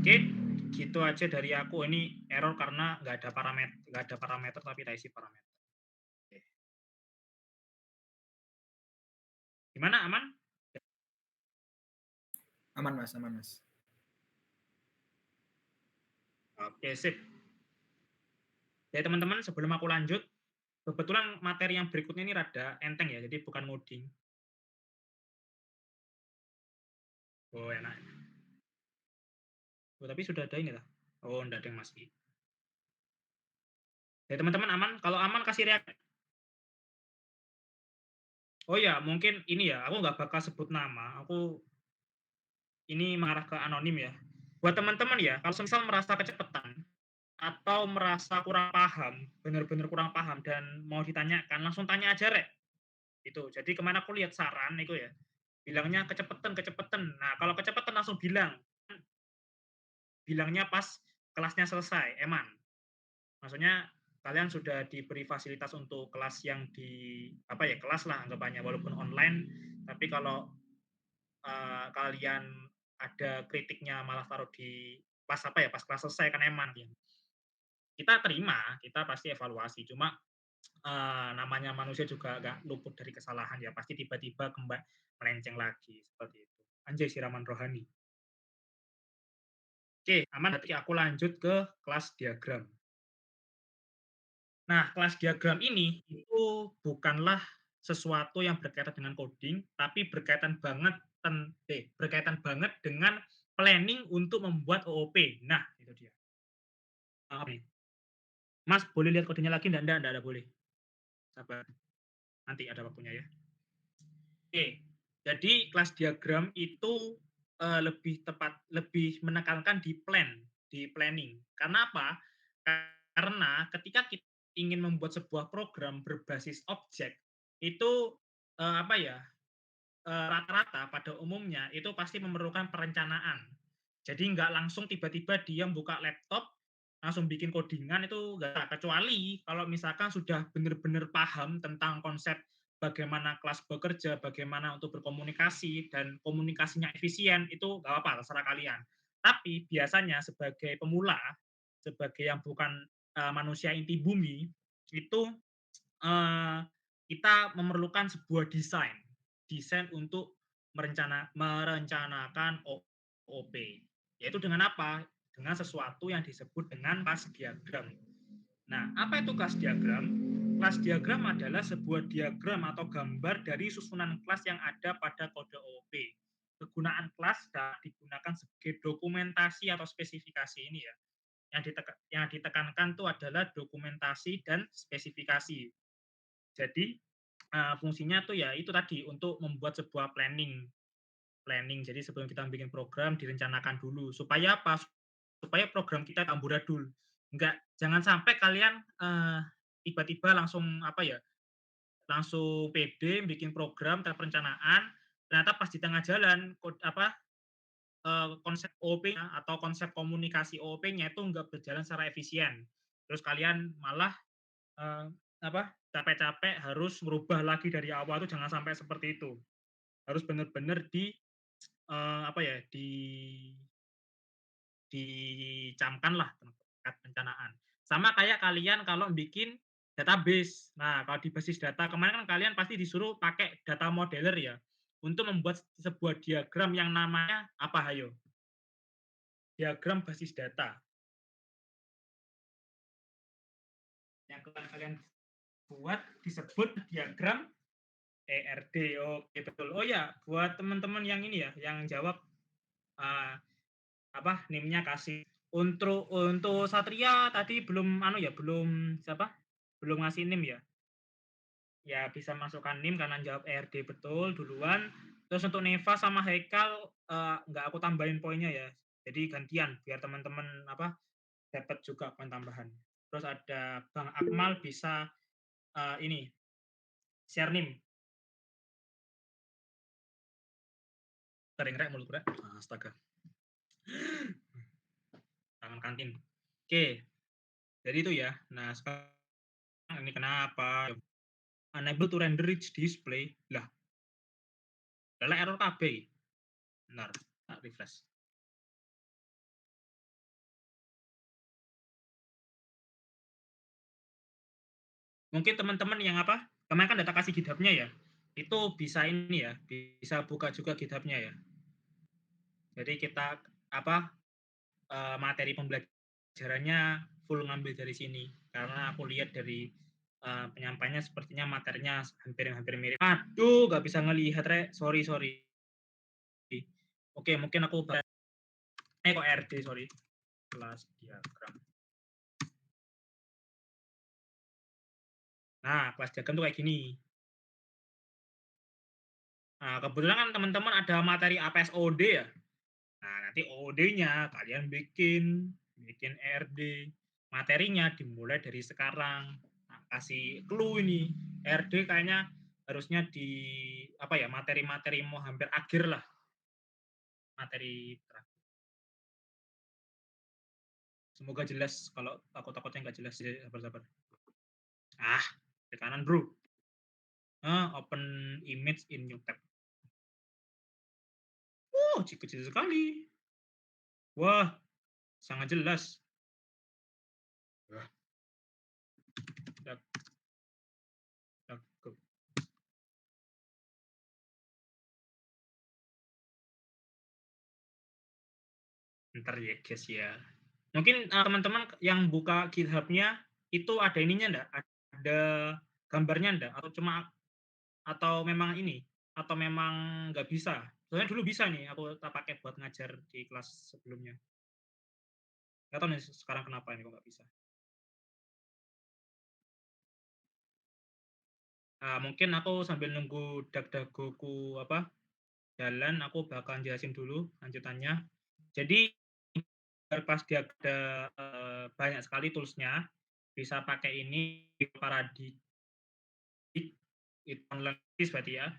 Oke, gitu aja dari aku. Ini error karena nggak ada parameter tapi tak isi parameter. Oke. Gimana, aman? Aman Mas. Oke, sip. Jadi teman-teman, sebelum aku lanjut, kebetulan materi yang berikutnya ini rada enteng ya, jadi bukan ngoding. Oh, enak. Oh, tapi sudah ada ini lah. Oh, enggak ada yang masih. Jadi teman-teman aman? Kalau aman kasih reaksi. Oh ya, mungkin ini ya, aku nggak bakal sebut nama. Aku ini mengarah ke anonim ya. Buat teman-teman ya, kalau misal merasa kecepatan atau merasa kurang paham, benar-benar kurang paham dan mau ditanyakan, langsung tanya aja, Rek. Itu. Jadi kemana aku lihat saran itu ya, bilangnya kecepatan. Nah, kalau kecepatan langsung bilangnya pas kelasnya selesai, eman. Maksudnya kalian sudah diberi fasilitas untuk kelas yang kelas lah anggapannya, walaupun online, tapi kalau kalian ada kritiknya malah taruh di pas kelas selesai kan eman ya. Kita terima, kita pasti evaluasi, cuma namanya manusia juga agak luput dari kesalahan ya, pasti tiba-tiba melenceng lagi seperti itu. Anjay, siraman rohani. Oke, aman. Berarti aku lanjut ke kelas diagram. Nah, kelas diagram ini itu bukanlah sesuatu yang berkaitan dengan coding, tapi berkaitan banget dengan planning untuk membuat OOP. Nah, itu dia. Mas, boleh lihat kodenya lagi? Enggak boleh. Sabar. Nanti ada waktunya ya. Oke, jadi kelas diagram itu lebih menekankan di planning. Karena apa? Karena ketika kita ingin membuat sebuah program berbasis objek, itu rata-rata pada umumnya itu pasti memerlukan perencanaan. Jadi nggak langsung tiba-tiba dia buka laptop, langsung bikin codingan itu nggak, kecuali kalau misalkan sudah benar-benar paham tentang konsep bagaimana kelas bekerja, bagaimana untuk berkomunikasi, dan komunikasinya efisien, itu nggak apa-apa, terserah kalian. Tapi biasanya sebagai pemula, sebagai yang bukan manusia inti bumi, itu kita memerlukan sebuah desain untuk merencanakan OOP. Yaitu dengan apa? Dengan sesuatu yang disebut dengan kelas diagram. Nah, apa itu kelas diagram? Kelas diagram adalah sebuah diagram atau gambar dari susunan kelas yang ada pada kode OOP. Kegunaan kelas dapat digunakan sebagai dokumentasi atau spesifikasi ini ya. Yang ditekankan itu adalah dokumentasi dan spesifikasi. Jadi fungsinya tuh ya itu tadi untuk membuat sebuah planning. Jadi sebelum kita bikin program direncanakan dulu supaya apa? Supaya program kita tak amburadul. Jangan sampai kalian tiba-tiba langsung apa ya? Langsung pede bikin program tanpa perencanaan, ternyata pas di tengah jalan konsep OOP-nya atau konsep komunikasi OOP-nya itu nggak berjalan secara efisien. Terus kalian malah capek-capek harus merubah lagi dari awal tuh jangan sampai seperti itu. Harus benar-benar dicamkan lah terkait perencanaan. Sama kayak kalian kalau bikin database. Nah, kalau di basis data kemarin kan kalian pasti disuruh pakai data modeler ya untuk membuat sebuah diagram yang namanya apa hayo? Diagram basis data. Yang kalian buat disebut diagram ERD. Oke, betul. Oh ya, buat teman-teman yang ini ya, yang jawab NIM-nya kasih. Untuk Satria tadi belum belum ngasih NIM ya. Ya bisa masukkan NIM karena jawab ERD betul duluan. Terus untuk Neva sama Haikal nggak aku tambahin poinnya ya. Jadi gantian biar teman-teman dapat juga poin tambahan. Terus ada Bang Akmal bisa ini share NIM. Rek mulut rek. Astaga. Tangan kantin. Oke. Jadi itu ya. Nah, sekarang ini kenapa? Unable to render rich display. Lah. Error KB. Benar. Refresh. Mungkin teman-teman yang kemarin kan data kasih GitHub-nya ya. Itu bisa ini ya, bisa buka juga GitHub-nya ya. Jadi kita materi pembelajarannya full ngambil dari sini karena aku lihat dari penyampaiannya sepertinya materinya hampir mirip. Aduh, nggak bisa ngelihat rek. Sorry. Oke, mungkin aku kok RD sorry. Kelas diagram. Nah, kelas diagram tuh kayak gini. Nah, kebetulan kan teman-teman ada materi APSOD ya. Nah, nanti OOD-nya kalian bikin ERD. Materinya dimulai dari sekarang. Nah, kasih clue ini. ERD kayaknya harusnya di materi-materi mau hampir akhir lah. Materi terakhir. Semoga jelas. Kalau takut-takutnya nggak jelas, sabar-sabar. Di kanan bro. Open image in new tab. Kecil sekali. Wah, sangat jelas. Ntar ya guys ya. Mungkin teman-teman yang buka GitHub-nya itu ada ininya enggak? Ada gambarnya enggak? Atau memang ini? Atau memang nggak bisa? Soalnya dulu bisa nih, aku tak pakai buat ngajar di kelas sebelumnya. Nggak tahu nih sekarang kenapa ini kok nggak bisa. Mungkin aku sambil nunggu Dakdagoku jalan, aku bakal jelasin dulu lanjutannya. Jadi pas dia ada banyak sekali tools-nya, bisa pakai ini Paradigm online berarti ya.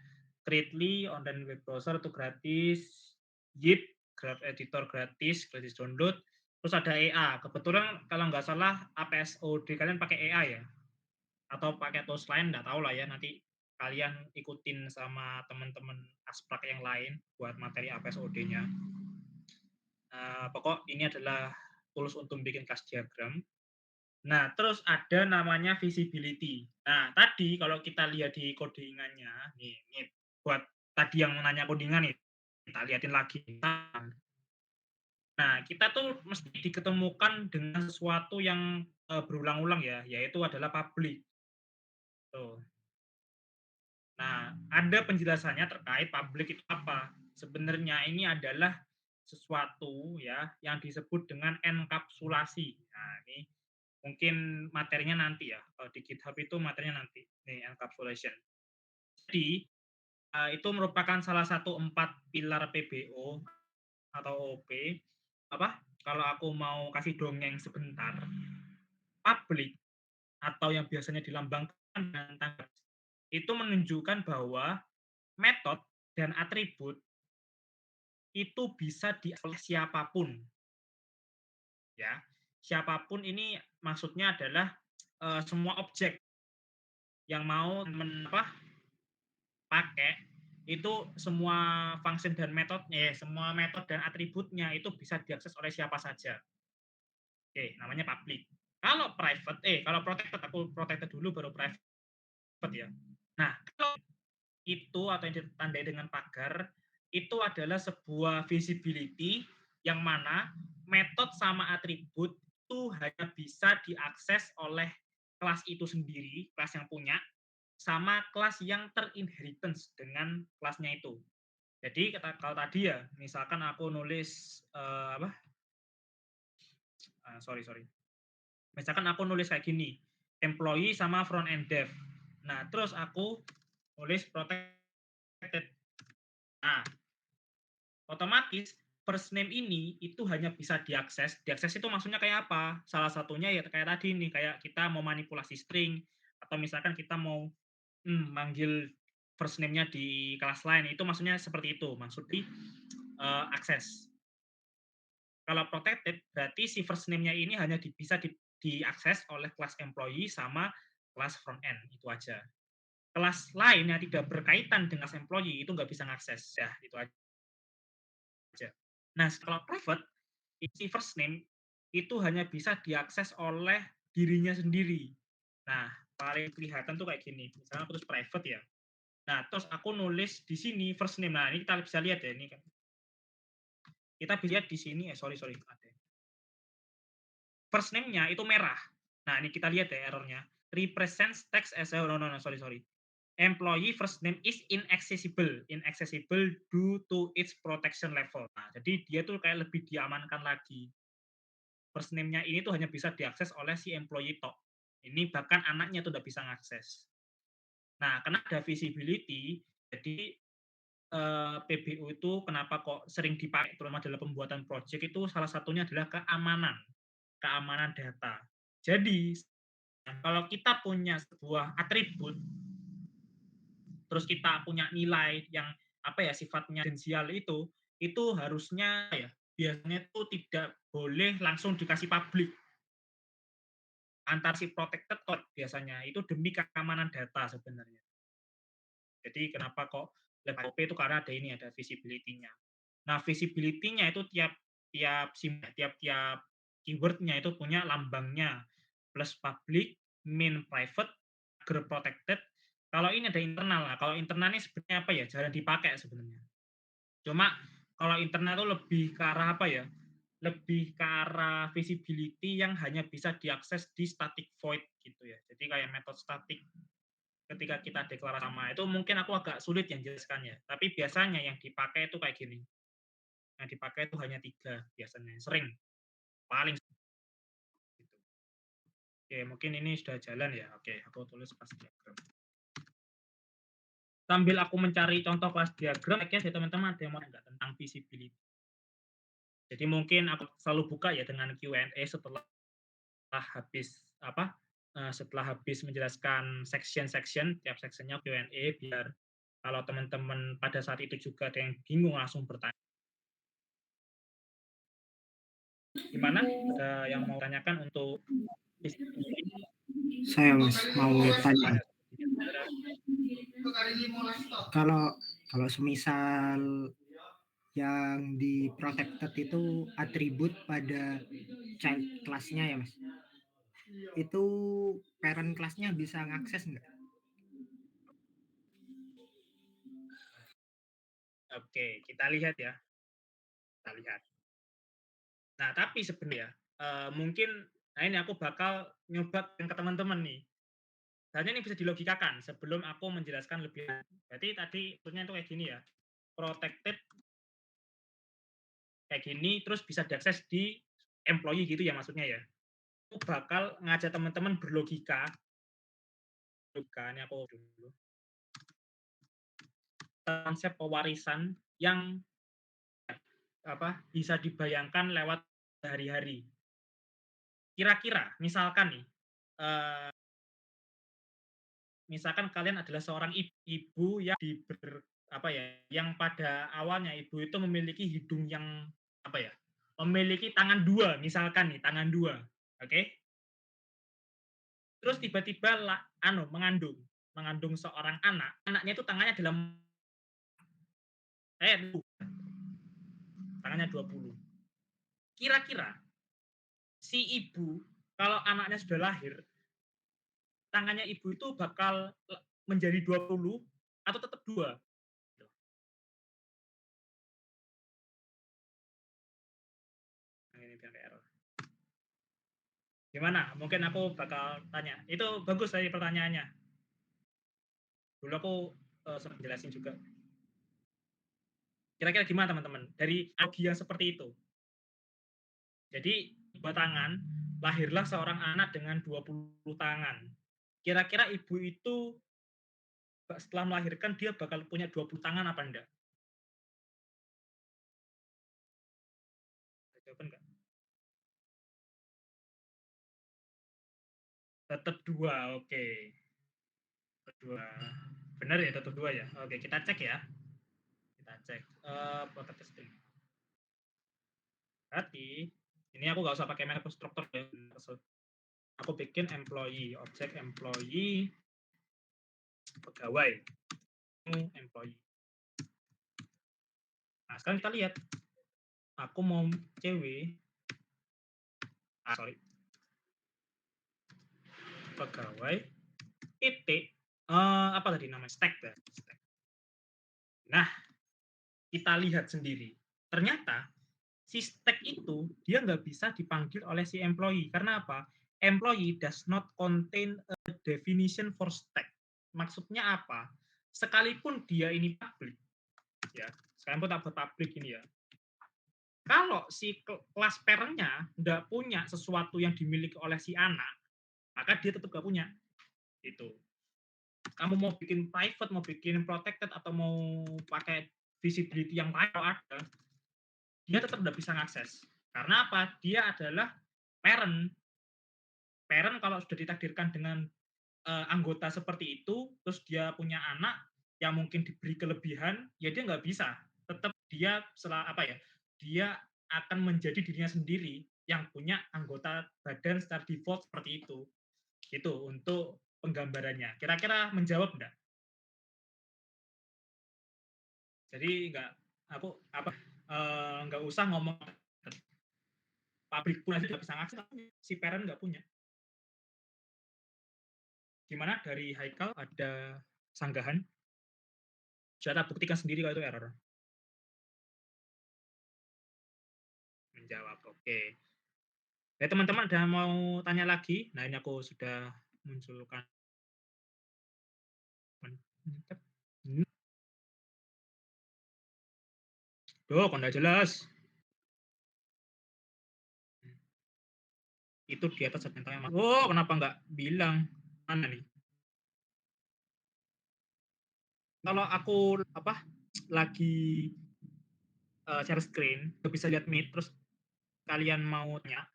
Creately online web browser itu gratis, Yip graph editor gratis download. Terus ada EA. Kebetulan kalau nggak salah APSOD kalian pakai EA ya, atau pakai tools lain nggak tahu lah ya. Nanti kalian ikutin sama teman-teman asprak yang lain buat materi APSOD-nya. Pokok ini adalah tools untuk bikin class diagram. Nah, terus ada namanya visibility. Nah, tadi kalau kita lihat di codingannya, nih buat tadi yang nanya codingan nih, kita lihatin lagi. Nah, kita tuh mesti diketemukan dengan sesuatu yang berulang-ulang ya, yaitu adalah public. Tuh. Nah, ada penjelasannya terkait public itu apa. Sebenarnya ini adalah sesuatu ya yang disebut dengan enkapsulasi. Nah, ini mungkin materinya nanti ya. Kalau di GitHub itu materinya nanti. Nih, encapsulation. Jadi itu merupakan salah satu 4 pilar PBO atau OP. Kalau aku mau kasih dongeng sebentar, publik atau yang biasanya dilambangkan dengan tanda itu menunjukkan bahwa metode dan atribut itu bisa oleh siapapun. Ya, siapapun ini maksudnya adalah semua objek yang mau pakai itu semua function dan metodenya, semua metode dan atributnya itu bisa diakses oleh siapa saja. Oke, namanya public. Kalau private, kalau protected, aku protected dulu baru private ya. Nah, kalau itu atau yang ditandai dengan pagar itu adalah sebuah visibility yang mana metode sama atribut itu hanya bisa diakses oleh kelas itu sendiri, kelas yang punya, sama kelas yang terinheritance dengan kelasnya itu. Jadi kalau tadi ya, misalkan aku nulis sorry. Misalkan aku nulis kayak gini, employee sama front end dev. Nah, terus aku nulis protected. Nah, otomatis first name ini itu hanya bisa diakses. Diakses itu maksudnya kayak apa? Salah satunya ya kayak tadi nih, kayak kita mau manipulasi string atau misalkan kita mau manggil first name-nya di kelas lain, itu maksudnya seperti itu, maksud di akses. Kalau protected berarti si first name-nya ini hanya bisa diakses oleh kelas employee sama kelas front end, itu aja. Kelas lain yang tidak berkaitan dengan employee itu nggak bisa ngakses, ya itu aja. Nah, kalau private, isi first name itu hanya bisa diakses oleh dirinya sendiri. Nah, paling kelihatan tuh kayak gini. Misalnya terus private ya. Nah, terus aku nulis di sini first name. Nah, ini kita bisa lihat ya, ini kan. Kita bisa lihat di sini, sorry. First name-nya itu merah. Nah, ini kita lihat ya errornya. Represents text as sorry. Employee first name is inaccessible due to its protection level. Nah, jadi dia tuh kayak lebih diamankan lagi. First name-nya ini tuh hanya bisa diakses oleh si employee tok. Ini bahkan anaknya tuh udah bisa ngakses. Nah, karena ada visibility, jadi PBU itu kenapa kok sering dipakai terutama dalam pembuatan project itu salah satunya adalah keamanan data. Jadi kalau kita punya sebuah atribut, terus kita punya nilai yang sifatnya potensial itu harusnya ya biasanya itu tidak boleh langsung dikasih publik antar si protected code biasanya itu demi keamanan data sebenarnya. Jadi kenapa kok lebih OP itu karena ada visibility-nya. Nah, visibility-nya itu tiap keyword-nya itu punya lambangnya plus public, min private, group protected. Kalau ini ada internal. Nah, kalau internal ini sebenarnya jarang dipakai sebenarnya. Cuma kalau internal itu lebih ke arah lebih ke arah visibility yang hanya bisa diakses di static void gitu ya. Jadi kayak metode static ketika kita deklarasi sama itu mungkin aku agak sulit yang jelaskannya. Tapi biasanya yang dipakai itu kayak gini. Yang dipakai itu hanya 3 biasanya, sering. Paling gitu. Oke, mungkin ini sudah jalan ya. Oke, aku tulis kelas diagram. Sambil aku mencari contoh kelas diagram, kayaknya teman-teman ada yang mau enggak tentang visibility. Jadi mungkin aku selalu buka ya dengan Q&A setelah habis menjelaskan section tiap sectionnya Q&A biar kalau teman-teman pada saat itu juga ada yang bingung langsung bertanya. Gimana? Ada yang mau tanyakan untuk Saya Mas mau tanya. Kalau semisal yang di protected itu atribut pada child class-nya ya Mas, itu parent class-nya bisa ngakses nggak? Oke, kita lihat ya. Nah, tapi sebenarnya mungkin ini aku bakal nyoba ke teman-teman nih. Sebenarnya ini bisa dilogikakan sebelum aku menjelaskan lebih lanjut. Berarti tadi maksudnya itu kayak gini ya. Protected kayak gini terus bisa diakses di employee gitu ya maksudnya ya. Aku bakal ngajak teman-teman berlogika. Ini aku dulu. konsep pewarisan yang bisa dibayangkan lewat hari-hari. Kira-kira misalkan nih, misalkan kalian adalah seorang ibu yang yang pada awalnya ibu itu memiliki hidung yang memiliki tangan 2 misalkan nih, tangan 2, oke? Terus tiba-tiba mengandung seorang anak, anaknya itu tangannya tangannya 20. Kira-kira si ibu kalau anaknya sudah lahir, tangannya ibu itu bakal menjadi 20 atau tetap 2? Ini biar error. Gimana? Mungkin aku bakal tanya. Itu bagus tadi pertanyaannya. Dulu aku sempat jelasin juga. Kira-kira gimana teman-teman? Dari analogi yang seperti itu. Jadi, dua tangan, lahirlah seorang anak dengan 20 tangan. Kira-kira ibu itu setelah melahirkan dia bakal punya 20 tangan apa enggak? Ada jawaban enggak? Tetap 2, oke. Tetap 2. Benar ya, tetap 2 ya? Oke, kita cek ya. Kita cek. Buat testing. Berarti, ini aku nggak usah pakai main constructor ya. Aku bikin employee, objek employee, pegawai, employee. Nah, sekarang kita lihat. Aku mau cewek. Pegawai, titik, apa tadi namanya? Stack ya? Stack. Nah, kita lihat sendiri. Ternyata, si stack itu dia nggak bisa dipanggil oleh si employee. Karena apa? Employee does not contain a definition for stack. Maksudnya apa? Sekalipun dia ini public, ya, sekalipun tak public ini ya. Kalau si kelas parent-nya nggak punya sesuatu yang dimiliki oleh si anak, maka dia tetap nggak punya. Itu. Kamu mau bikin private, mau bikin protected, atau mau pakai visibility yang lain ada, dia tetap nggak bisa mengakses. Karena apa? Dia adalah parent. Parent kalau sudah ditakdirkan dengan anggota seperti itu, terus dia punya anak yang mungkin diberi kelebihan, ya dia nggak bisa. Tetap dia dia akan menjadi dirinya sendiri yang punya anggota badan secara default seperti itu. Itu untuk penggambarannya. Kira-kira menjawab enggak? Jadi nggak usah ngomong pabrik pun aja nggak bisa ngakses, si parent nggak punya. Gimana dari Haikal ada sanggahan? Sudah buktikan sendiri kalau itu error. Menjawab, oke. Ya teman-teman ada mau tanya lagi? Nah ini aku sudah munculkan. Duh, kok nggak jelas? Itu di atas segmentanya. Oh, kenapa nggak bilang? Mana nih? Kalau aku lagi share screen, bisa lihat Meet, terus kalian mau tanya,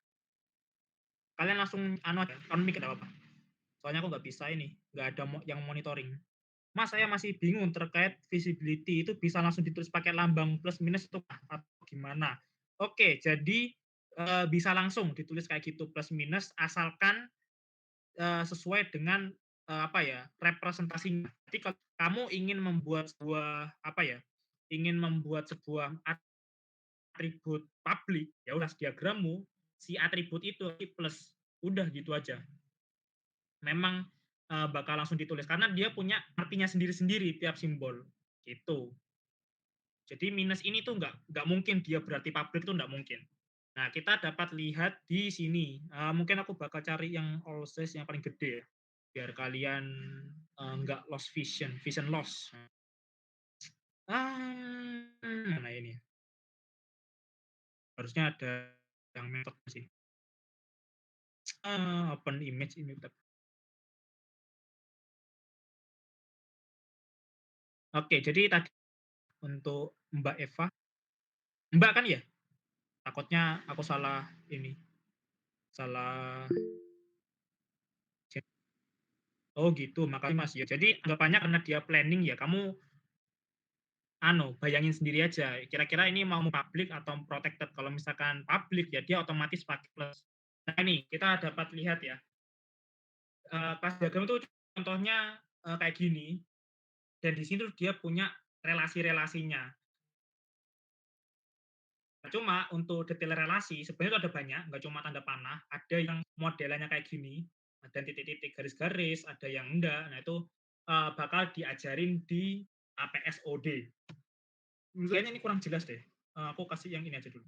kalian langsung aja, on mic apa-apa. Soalnya aku nggak bisa ini, nggak ada yang monitoring. Mas, saya masih bingung terkait visibility itu bisa langsung ditulis pakai lambang plus minus atau gimana? Oke, jadi bisa langsung ditulis kayak gitu plus minus asalkan sesuai dengan representasinya. Jadi kalau kamu ingin membuat sebuah atribut publik, ya udah diagrammu si atribut itu plus, udah gitu aja. Memang bakal langsung ditulis karena dia punya artinya sendiri-sendiri tiap simbol gitu. Jadi minus ini tuh nggak mungkin dia berarti public, itu nggak mungkin. Nah, kita dapat lihat di sini. Mungkin aku bakal cari yang all size yang paling gede ya, biar kalian nggak lost vision loss. Nah ini. Harusnya ada yang method sih. Open image ini. Oke, jadi tadi untuk Mbak Eva. Mbak kan ya? Takutnya aku salah ini, salah oh gitu, makasih Mas ya. Jadi anggapannya karena dia planning ya, kamu bayangin sendiri aja, kira-kira ini mau public atau protected. Kalau misalkan public ya dia otomatis pakai plus. Nah ini kita dapat lihat ya, kelas diagram itu contohnya kayak gini, dan di sini tuh dia punya relasi-relasinya. Nah, cuma untuk detail relasi sebenarnya itu ada banyak, nggak cuma tanda panah, ada yang modelannya kayak gini, ada titik-titik garis-garis, ada yang enggak. Nah itu bakal diajarin di APSOD. Kayaknya ini kurang jelas deh. Aku kasih yang ini aja dulu.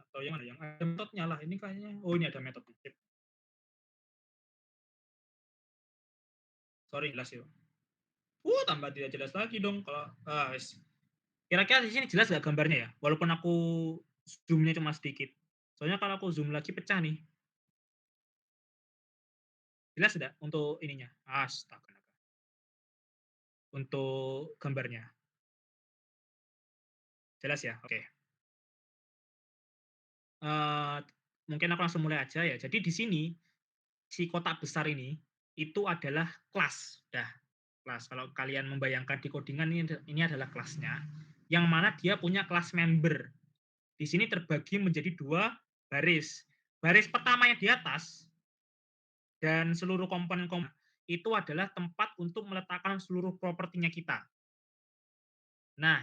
Atau yang mana? Yang ada metodenya lah. Ini kayaknya. Oh ini ada metode. Sorry jelas ya. Tambah tidak jelas lagi dong kalau kira-kira di sini jelas nggak gambarnya ya? Walaupun aku zoomnya cuma sedikit. Soalnya kalau aku zoom lagi pecah nih. Jelas tidak untuk ininya? Astaga. Untuk gambarnya. Jelas ya? Oke. Mungkin aku langsung mulai aja ya. Jadi di sini si kotak besar ini itu adalah kelas. Kelas. Kalau kalian membayangkan di codingan ini adalah kelasnya. Yang mana dia punya kelas member. Di sini terbagi menjadi 2 baris. Baris pertama yang di atas dan seluruh komponen-komponen itu adalah tempat untuk meletakkan seluruh propertinya kita. Nah,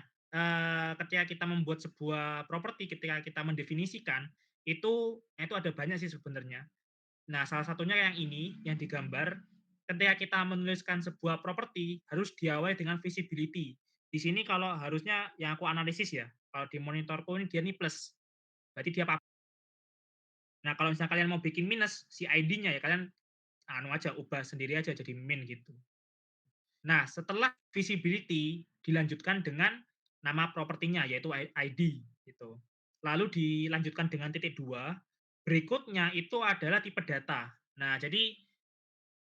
ketika kita membuat sebuah properti, ketika kita mendefinisikan, itu ada banyak sih sebenarnya. Nah, salah satunya yang ini, yang digambar, ketika kita menuliskan sebuah properti, harus diawali dengan visibility. Di sini kalau harusnya yang aku analisis ya, kalau di monitorku ini dia nih plus, berarti dia Nah, kalau misalnya kalian mau bikin minus, si ID-nya ya kalian aja, ubah sendiri aja jadi min gitu. Nah, setelah visibility dilanjutkan dengan nama propertinya yaitu ID gitu. Lalu dilanjutkan dengan titik 2, berikutnya itu adalah tipe data. Nah, jadi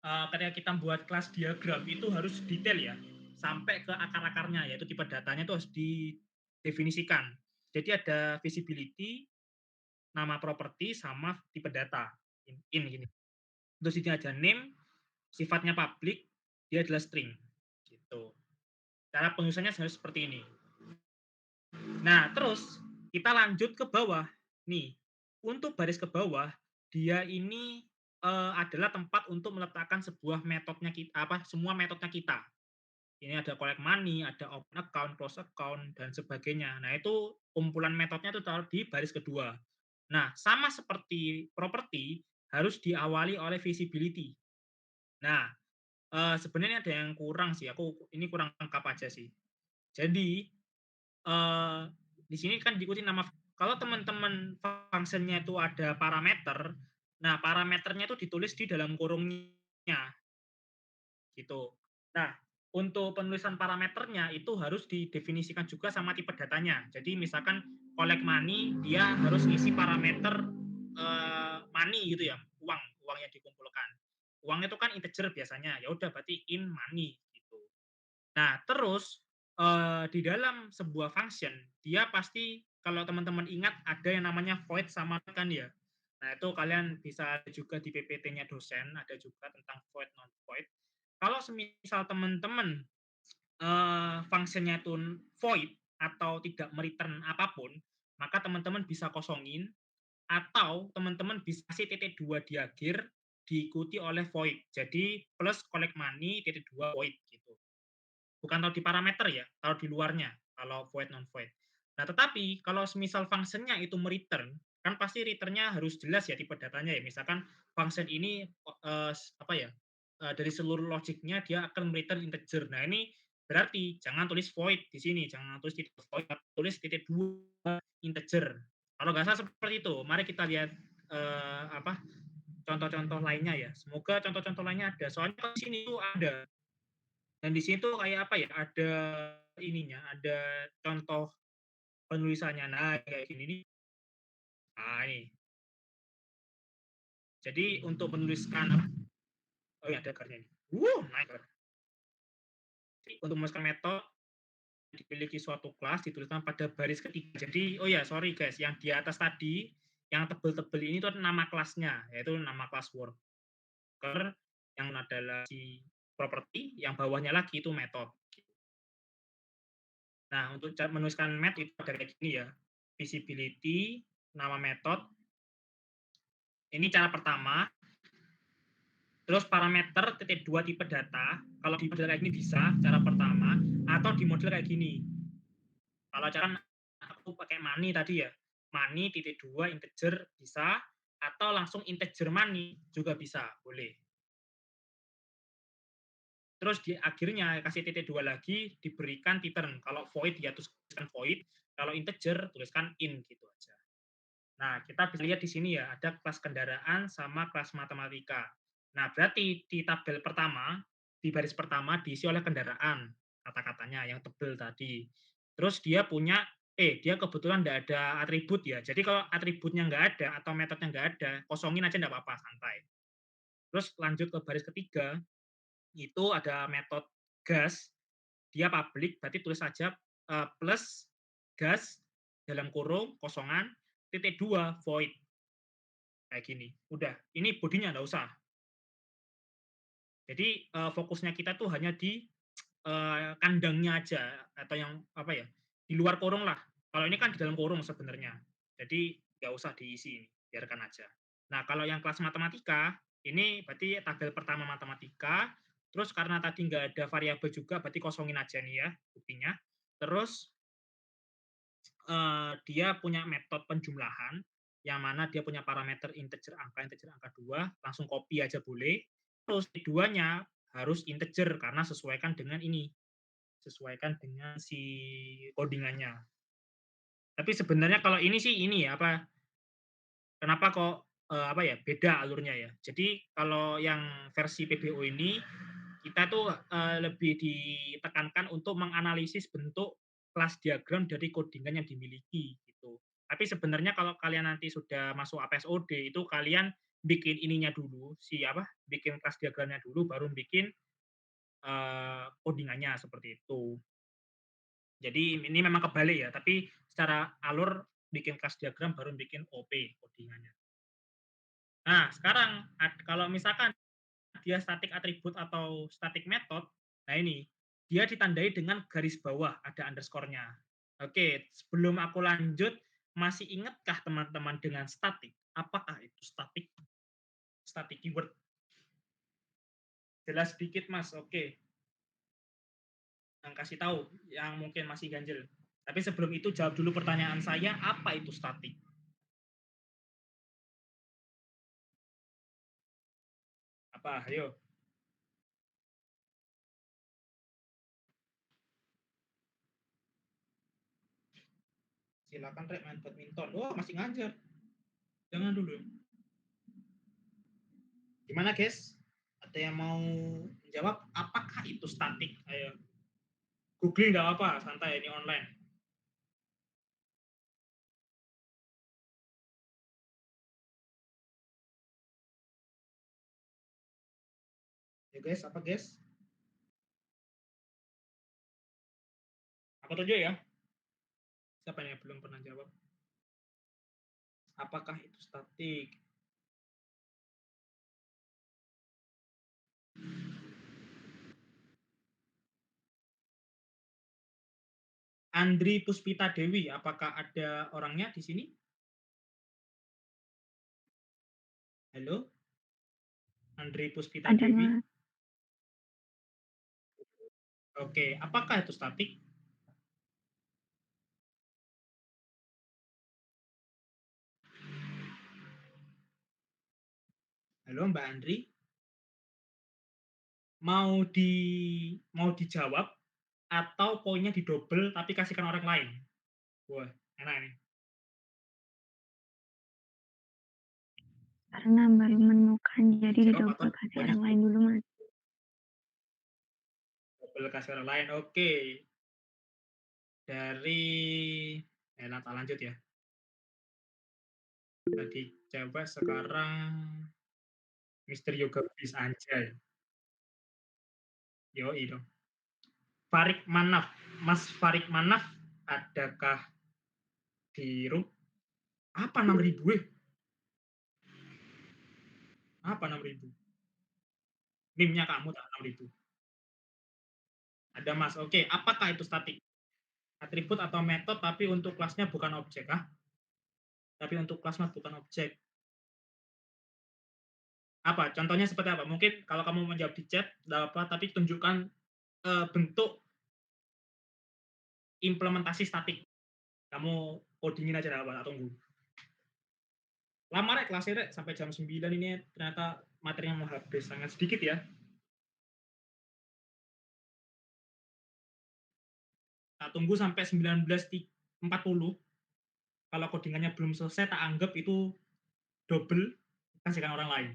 ketika kita buat kelas diagram itu harus detail ya, sampai ke akar-akarnya yaitu tipe datanya itu harus didefinisikan. Jadi ada visibility, nama properti sama tipe data. Gini. Terus ini ada name, sifatnya public, dia adalah string. Gitu. Cara penulisannya harus seperti ini. Nah, terus kita lanjut ke bawah. Nih, untuk baris ke bawah, dia ini adalah tempat untuk meletakkan sebuah metodenya kita, semua metodenya kita. Ini ada collect money, ada open account, close account, dan sebagainya. Nah, itu kumpulan metodenya itu taruh di baris kedua. Nah, sama seperti property, harus diawali oleh visibility. Nah, sebenarnya ada yang kurang sih, ini kurang lengkap aja sih. Jadi, di sini kan diikuti nama, kalau teman-teman function-nya itu ada parameter, nah parameternya itu ditulis di dalam kurungnya, gitu. Nah, untuk penulisan parameternya itu harus didefinisikan juga sama tipe datanya. Jadi misalkan collect money, dia harus ngisi parameter money gitu ya, uang yang dikumpulkan. Uang itu kan integer biasanya, ya udah berarti in money gitu. Nah, terus di dalam sebuah function, dia pasti kalau teman-teman ingat ada yang namanya void sama kan ya. Nah, itu kalian bisa juga di PPT-nya dosen, ada juga tentang void non void. Kalau semisal teman-teman function-nya itu void atau tidak mereturn apapun, maka teman-teman bisa kosongin atau teman-teman bisa kasih titik 2 di akhir diikuti oleh void. Jadi plus collect money titik 2 void gitu. Bukan taruh di parameter ya, taruh di luarnya kalau void non void. Nah, tetapi kalau semisal function-nya itu mereturn, kan pasti return-nya harus jelas ya tipe datanya ya. Misalkan function ini dari seluruh logiknya dia akan mereturn integer. Nah, ini berarti jangan tulis void di sini, jangan tulis titik void, tulis titik 2 integer. Kalau nggak salah seperti itu, mari kita lihat contoh-contoh lainnya ya. Semoga contoh-contoh lainnya ada. Soalnya di sini tuh ada. Dan di sini tuh kayak apa ya? Ada ininya, ada contoh penulisannya. Nah, kayak gini nih. Nah, ini. Jadi untuk menuliskan oh ya ada akarnya ini. Nice. Untuk menuliskan metode dimiliki suatu kelas dituliskan pada baris ketiga. Jadi, oh ya, sorry guys, yang di atas tadi, yang tebel-tebel ini itu nama kelasnya, yaitu nama kelas worker, yang adalah si property, yang bawahnya lagi itu method. Nah, untuk menuliskan method itu ada kayak gini ya, visibility, nama method, ini cara pertama. Terus parameter titik 2 tipe data, kalau di model kayak gini bisa, cara pertama, atau di model kayak gini. Kalau cara aku pakai money tadi ya, money titik 2 integer bisa, atau langsung integer money juga bisa, boleh. Terus di akhirnya kasih titik 2 lagi, diberikan return. Kalau void ya tuliskan void, kalau integer tuliskan in gitu aja. Nah, kita bisa lihat di sini ya, ada kelas kendaraan sama kelas matematika. Nah, berarti di tabel pertama, di baris pertama diisi oleh kendaraan, kata-katanya yang tebel tadi. Terus dia punya, dia kebetulan nggak ada atribut ya. Jadi kalau atributnya nggak ada atau metodenya nggak ada, kosongin aja nggak apa-apa, santai. Terus lanjut ke baris ketiga, itu ada metode gas, dia public, berarti tulis saja plus gas, dalam kurung, kosongan, titik 2, void. Kayak gini. Udah, ini bodinya nggak usah. Jadi fokusnya kita tuh hanya di kandangnya aja, atau yang apa ya, di luar kurung lah. Kalau ini kan di dalam kurung sebenarnya. Jadi nggak usah diisi ini, biarkan aja. Nah, kalau yang kelas matematika, ini berarti tabel pertama matematika, terus karena tadi nggak ada variabel juga, berarti kosongin aja nih ya, buktinya. Terus dia punya metode penjumlahan, yang mana dia punya parameter integer angka 2, langsung copy aja boleh. Terus keduanya harus integer karena sesuaikan dengan ini, sesuaikan dengan si codingannya. Tapi sebenarnya kalau ini sih ini ya apa? Kenapa kok apa ya beda alurnya ya? Jadi kalau yang versi PBO ini kita tuh lebih ditekankan untuk menganalisis bentuk kelas diagram dari codingan yang dimiliki gitu. Tapi sebenarnya kalau kalian nanti sudah masuk APSOD itu kalian bikin ininya dulu, bikin kelas diagramnya dulu baru bikin codingannya seperti itu. Jadi ini memang kebalik ya, tapi secara alur bikin kelas diagram baru bikin OP codingannya. Nah, sekarang kalau misalkan dia static atribut atau static method, nah ini dia ditandai dengan garis bawah ada underscore-nya. Oke, sebelum aku lanjut, masih ingatkah teman-teman dengan static? Apakah itu static? Static keyword. Jelas sedikit, Mas. Oke. Yang kasih tahu yang mungkin masih ganjel. Tapi sebelum itu jawab dulu pertanyaan saya, apa itu static? Apa? Ayo. Silakan Rek main badminton. Oh, masih ngajar. Jangan dulu. Gimana, guys? Ada yang mau menjawab apakah itu statik? Ayo. Googling nggak apa, santai ini online. Ya guys, apa guys? Aku tunjuk ya. Siapa yang belum pernah jawab? Apakah itu statik? Andri Puspita Dewi, apakah ada orangnya di sini? Halo? Andri Puspita Ada, Dewi. Mas. Oke, apakah itu statik? Halo Mbak Andri. Mau dijawab atau poinnya didobel tapi kasihkan orang lain? Wah, enak nih. Karena baru menemukan jadi Jawab atau didobel kasih poinnya orang lain dulu, Mas. dobel kasih orang lain. Oke. Dari lanjut ya. Tadi coba sekarang Mister Yoga Bis Anjay. Yoi dong. Farik Manaf. Mas Farid Manaf, adakah di room? Apa 6.000? Apa 6.000? Meme-nya kamu tak 6.000. Ada Mas. Oke, apakah itu statik? Atribut atau metode tapi untuk kelasnya bukan objek, tapi untuk kelas mas bukan objek. Apa? Contohnya seperti apa? Mungkin kalau kamu menjawab di chat, apa? Tapi tunjukkan bentuk implementasi statik. Kamu codingin aja apa? Tunggu. Lama rek kelasnya rek sampai jam 9 ini ternyata materinya mau habis sangat sedikit ya. Tak tunggu sampai 19.40. Kalau codingannya belum selesai, tak anggap itu double kasihkan orang lain.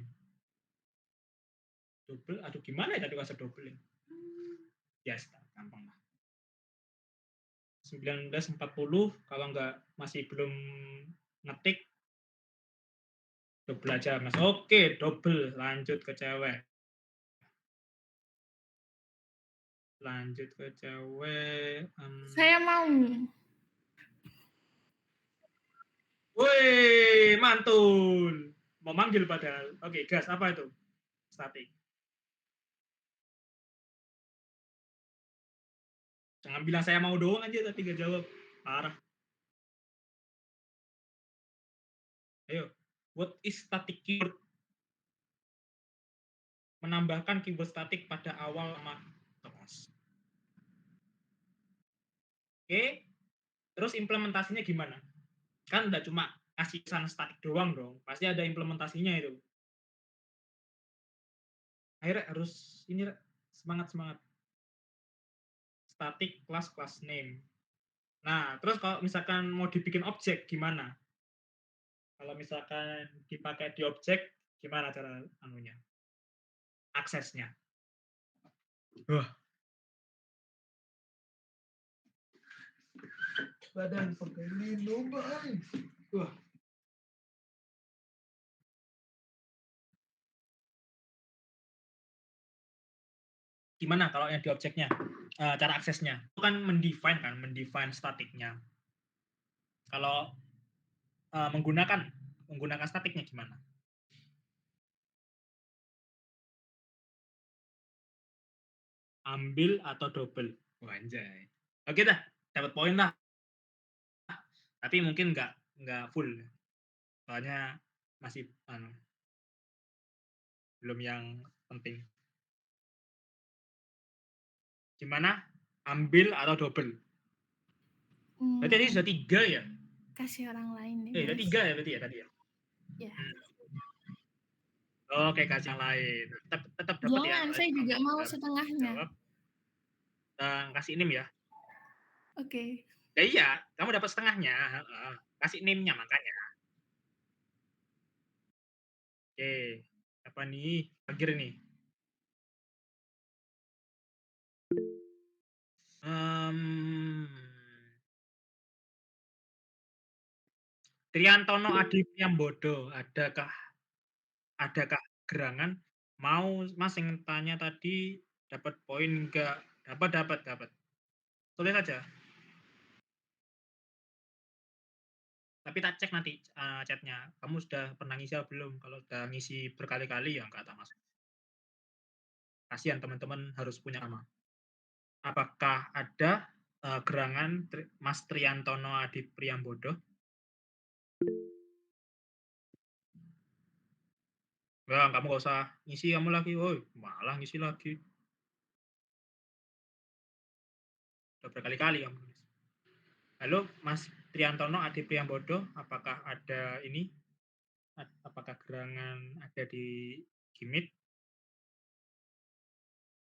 Double, aduh gimana ya tadi konsep double ya? Yes, gampang lah. 19.40 kalau nggak masih belum ngetik double aja mas. Oke, double. Lanjut ke cewek. Saya mau. Woi, mantul. Mau manggil padahal. Oke, gas. Apa itu? Statik. Jangan bilang saya mau doang aja tapi nggak jawab. Parah. Ayo. What is static keyword? Menambahkan keyword statik pada awal kelas. Oke. Terus implementasinya gimana? Kan udah cuma kasih pesan statik doang dong. Pasti ada implementasinya itu. Akhirnya harus ini semangat. Static class name. Nah, terus kalau misalkan mau dibikin objek gimana? Kalau misalkan dipakai di objek gimana cara anunya? Aksesnya. Badan pakai minum, Bang. Gimana kalau yang di objeknya? Cara aksesnya. Itu kan mendefine statiknya. Kalau menggunakan statiknya gimana? Ambil atau double? Anjay. Oke dah, dapat poin lah. Tapi mungkin nggak full. Soalnya masih belum yang penting. Gimana? Ambil atau double? Berarti tadi sudah 3 ya? Kasih orang lain nih. Sudah 3 ya berarti ya tadi ya? Ya. Oke, kasih yang lain. Tetap dapat ya. Jangan, saya juga mau setengahnya. Jawab. Kasih NIM ya. Oke. Ya iya, kamu dapat setengahnya. Kasih NIM-nya makanya. Oke, apa nih? Akhir nih. Triantono Adi Priambodo, adakah gerangan? Mau Mas yang tanya tadi dapat poin enggak? Dapat. Tulis aja. Tapi tak cek nanti chatnya. Kamu sudah pernah ngisi atau belum? Kalau sudah ngisi berkali-kali ya enggak tak masuk. Kasihan teman-teman harus punya nama. Apakah ada gerangan Mas Triantono Adi Priambodo? Enggak, kamu nggak usah ngisi kamu lagi. Woi, malah ngisi lagi. Udah berkali-kali kamu nulis. Halo, Mas Triantono Adi Priambodo, apakah ada ini? Apakah gerangan ada di Gimit?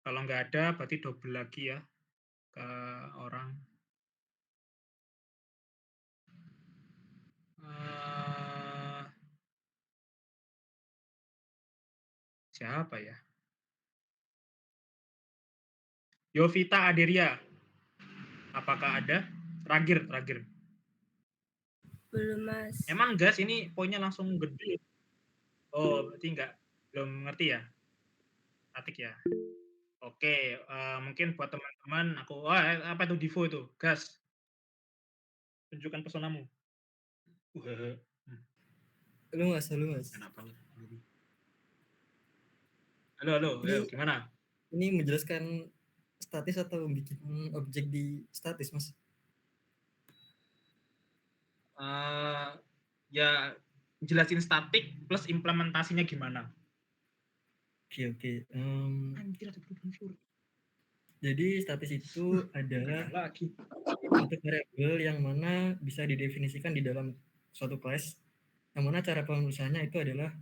Kalau nggak ada, berarti double lagi ya ke orang. Siapa ya? Yovita Aderia. Apakah ada? Terakhir. Belum, Mas. Emang gas ini poinnya langsung gede. Oh, berarti belum ngerti ya? Statik ya. Oke, mungkin buat teman-teman aku apa itu Divo itu? Gas, tunjukkan pesonamu. Wah, Halo mas. enak banget. Halo, ayo Ini gimana? ini menjelaskan statis atau bikin objek di statis mas? Ya jelasin statik plus implementasinya gimana? Oke. Anjir ada perubahan suara. Jadi statis itu adalah Lagi. satu variabel yang mana bisa didefinisikan di dalam suatu kelas. Yang mana cara penulisannya itu adalah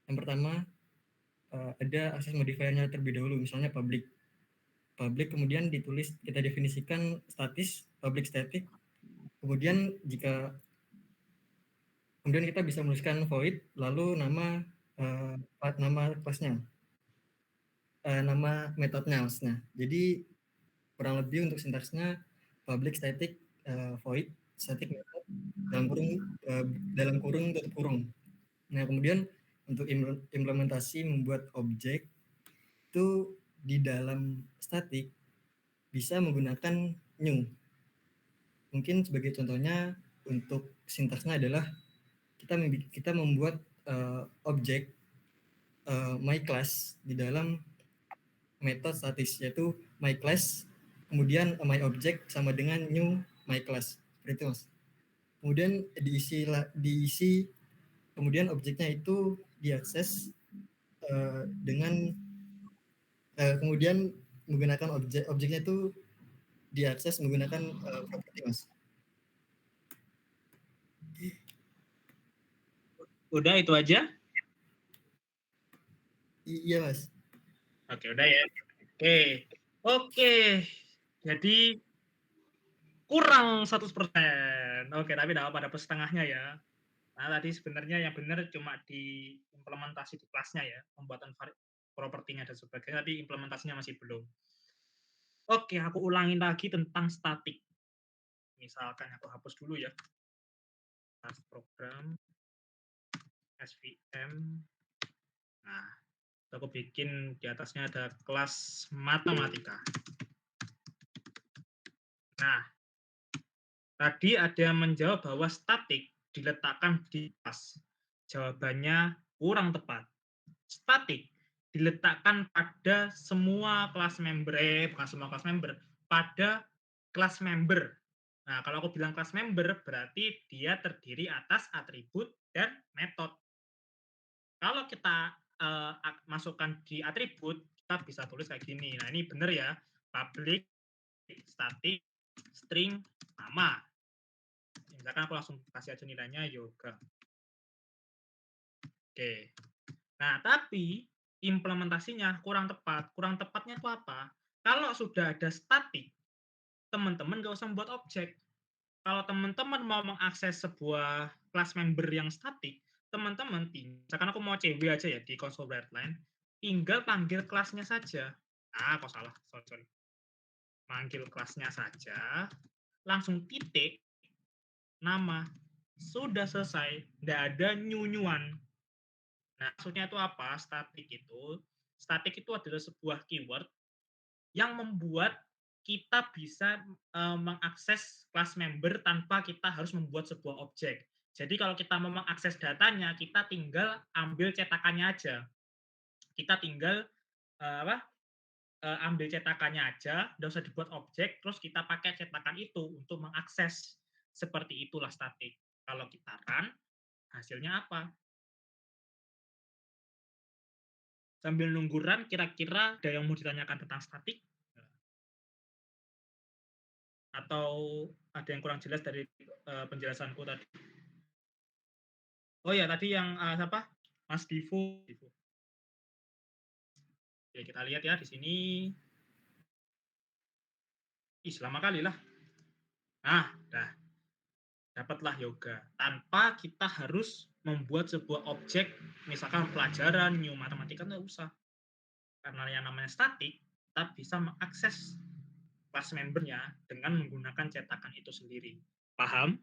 yang pertama ada akses modifiernya terlebih dahulu, misalnya public. Public kemudian ditulis, kita definisikan statis, public static. Kemudian kemudian kita bisa menuliskan void, lalu nama kelasnya, nama metodenya maksudnya. Jadi kurang lebih untuk sintaksnya public static void static method dalam kurung tutup kurung. Nah kemudian untuk implementasi membuat objek itu di dalam static bisa menggunakan new. Mungkin sebagai contohnya untuk sintaksnya adalah kita membuat objek my class di dalam metode statis, yaitu my class kemudian my object sama dengan new my class, seperti itu mas. Kemudian diisi kemudian objeknya itu diakses dengan kemudian menggunakan objeknya itu diakses menggunakan properti mas. Udah itu aja? Iya mas. Oke, udah ya. Oke. Jadi kurang 100%. Oke, tapi tidak apa, dapat setengahnya ya. Nah, tadi sebenarnya yang benar cuma di implementasi di kelasnya ya, pembuatan propertinya dan sebagainya, tapi implementasinya masih belum. Oke, aku ulangin lagi tentang statik. Misalkan aku hapus dulu ya. Class program SVM. Nah, aku bikin di atasnya ada kelas matematika. Nah, tadi ada yang menjawab bahwa statik diletakkan di kelas. Jawabannya kurang tepat. Statik diletakkan pada semua kelas member, bukan semua kelas member, pada kelas member. Nah, kalau aku bilang kelas member, berarti dia terdiri atas atribut dan metode. Kalau kita masukkan di atribut, kita bisa tulis kayak gini. Nah, ini benar ya. Public, static, string, nama. Misalkan aku langsung kasih aja nilainya yoga. Oke. Nah, tapi implementasinya kurang tepat. Kurang tepatnya itu apa? Kalau sudah ada statik, teman-teman nggak usah membuat objek. Kalau teman-teman mau mengakses sebuah class member yang statik, teman-teman misalkan aku mau CW aja ya di console write-line, tinggal panggil kelasnya saja. Kok salah, sorry. Panggil kelasnya saja, langsung titik, nama, sudah selesai, nggak ada nyunyuan. Nah, maksudnya itu apa? Statik itu adalah sebuah keyword yang membuat kita bisa mengakses kelas member tanpa kita harus membuat sebuah objek. Jadi kalau kita mau mengakses datanya, kita tinggal ambil cetakannya aja. Kita tinggal ambil cetakannya aja, nggak usah dibuat objek, terus kita pakai cetakan itu untuk mengakses. Seperti itulah statik. Kalau kita run, hasilnya apa? Sambil nunggu run, kira-kira ada yang mau ditanyakan tentang statik? Atau ada yang kurang jelas dari penjelasanku tadi? Oh ya, tadi yang siapa? Mas Divo. Oke, kita lihat ya di sini. Lama kali lah. Nah, dapatlah yoga. Tanpa kita harus membuat sebuah objek, misalkan pelajaran, new matematika, nggak usah. Karena yang namanya statik, kita bisa mengakses kelas membernya dengan menggunakan cetakan itu sendiri. Paham?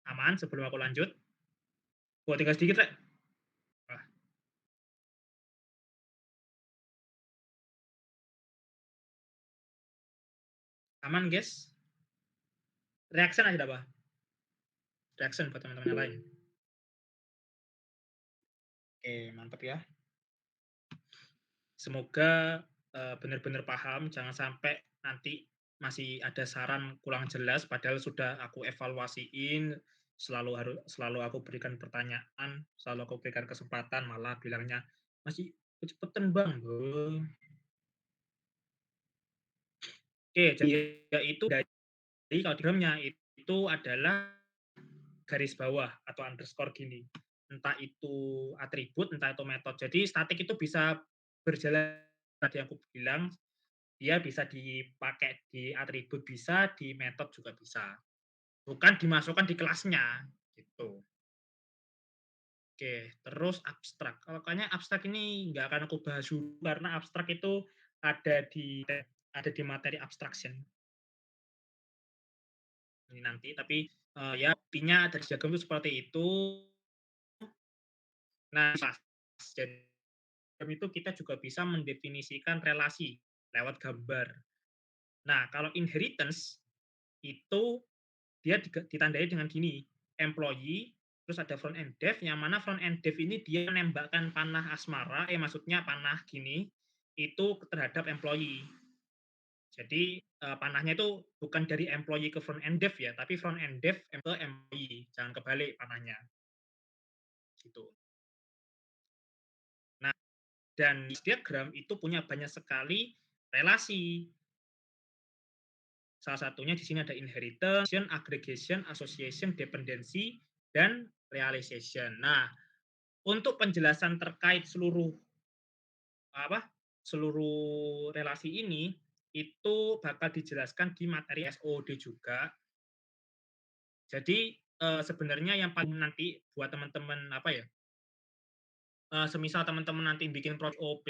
Aman sebelum aku lanjut? Tinggal sedikit, Rek. Aman, guys? Reaction aja apa? Reaction buat teman-teman yang lain. Oke, mantap ya. Semoga benar-benar paham, jangan sampai nanti masih ada saran kurang jelas padahal sudah aku evaluasiin, selalu aku berikan pertanyaan, selalu aku berikan kesempatan, malah bilangnya masih cepetan bang. Oke, jadi yaitu dari kalau di dalamnya itu adalah garis bawah atau underscore gini, entah itu atribut, entah itu metode. Jadi statik itu bisa berjalan, tadi aku bilang dia bisa dipakai di atribut, bisa di metode juga bisa, bukan dimasukkan di kelasnya gitu. Oke, terus abstrak. Kalau kayaknya abstrak ini nggak akan aku bahas dulu karena abstrak itu ada di materi abstraction ini nanti. Tapi ya intinya dari diagram itu seperti itu. Nah, jadi itu kita juga bisa mendefinisikan relasi lewat gambar. Nah, kalau inheritance itu dia ditandai dengan gini, employee, terus ada front end dev, yang mana front end dev ini dia menembakkan panah asmara, maksudnya panah gini, itu terhadap employee. Jadi panahnya itu bukan dari employee ke front end dev ya, tapi front end dev ke employee, jangan kebalik panahnya. Gitu. Nah, dan diagram itu punya banyak sekali relasi. Salah satunya di sini ada inheritance, aggregation, association, dependency, dan realization. Nah, untuk penjelasan terkait seluruh relasi ini itu bakal dijelaskan di materi SOD juga. Jadi sebenarnya yang paling nanti buat teman-teman semisal teman-teman nanti bikin project OP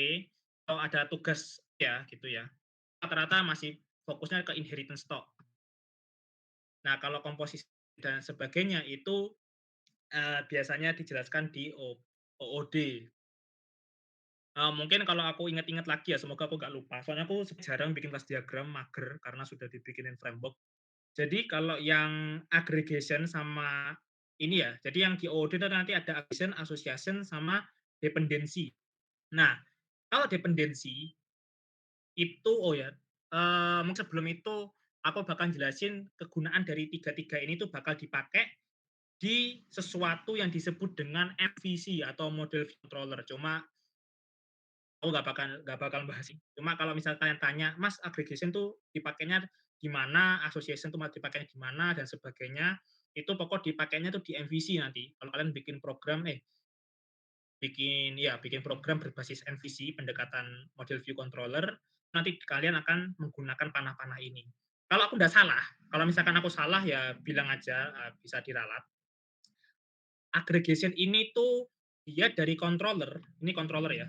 atau ada tugas ya gitu ya, rata-rata masih fokusnya ke inheritance stock. Nah, kalau komposisi dan sebagainya itu biasanya dijelaskan di OOD. Mungkin kalau aku ingat-ingat lagi ya, semoga aku nggak lupa. Soalnya aku jarang bikin kelas diagram, mager karena sudah dibikinin framework. Jadi kalau yang aggregation sama ini ya, jadi yang di OOD itu nanti ada aggregation, association, sama dependency. Nah, kalau dependency itu, mungkin sebelum itu aku bakal jelasin kegunaan dari tiga-tiga ini tuh bakal dipakai di sesuatu yang disebut dengan MVC atau model controller. Cuma aku nggak bakal bahas ini. Cuma kalau misal kalian tanya, Mas, aggregation tuh dipakainya di mana, association tuh dipakainya di mana dan sebagainya, itu pokok dipakainya tuh di MVC nanti. Kalau kalian bikin program, bikin program berbasis MVC, pendekatan model view controller, nanti kalian akan menggunakan panah-panah ini. Kalau aku nggak salah, kalau misalkan aku salah ya bilang aja, bisa diralat. Aggregation ini tuh dia dari controller, ini controller ya,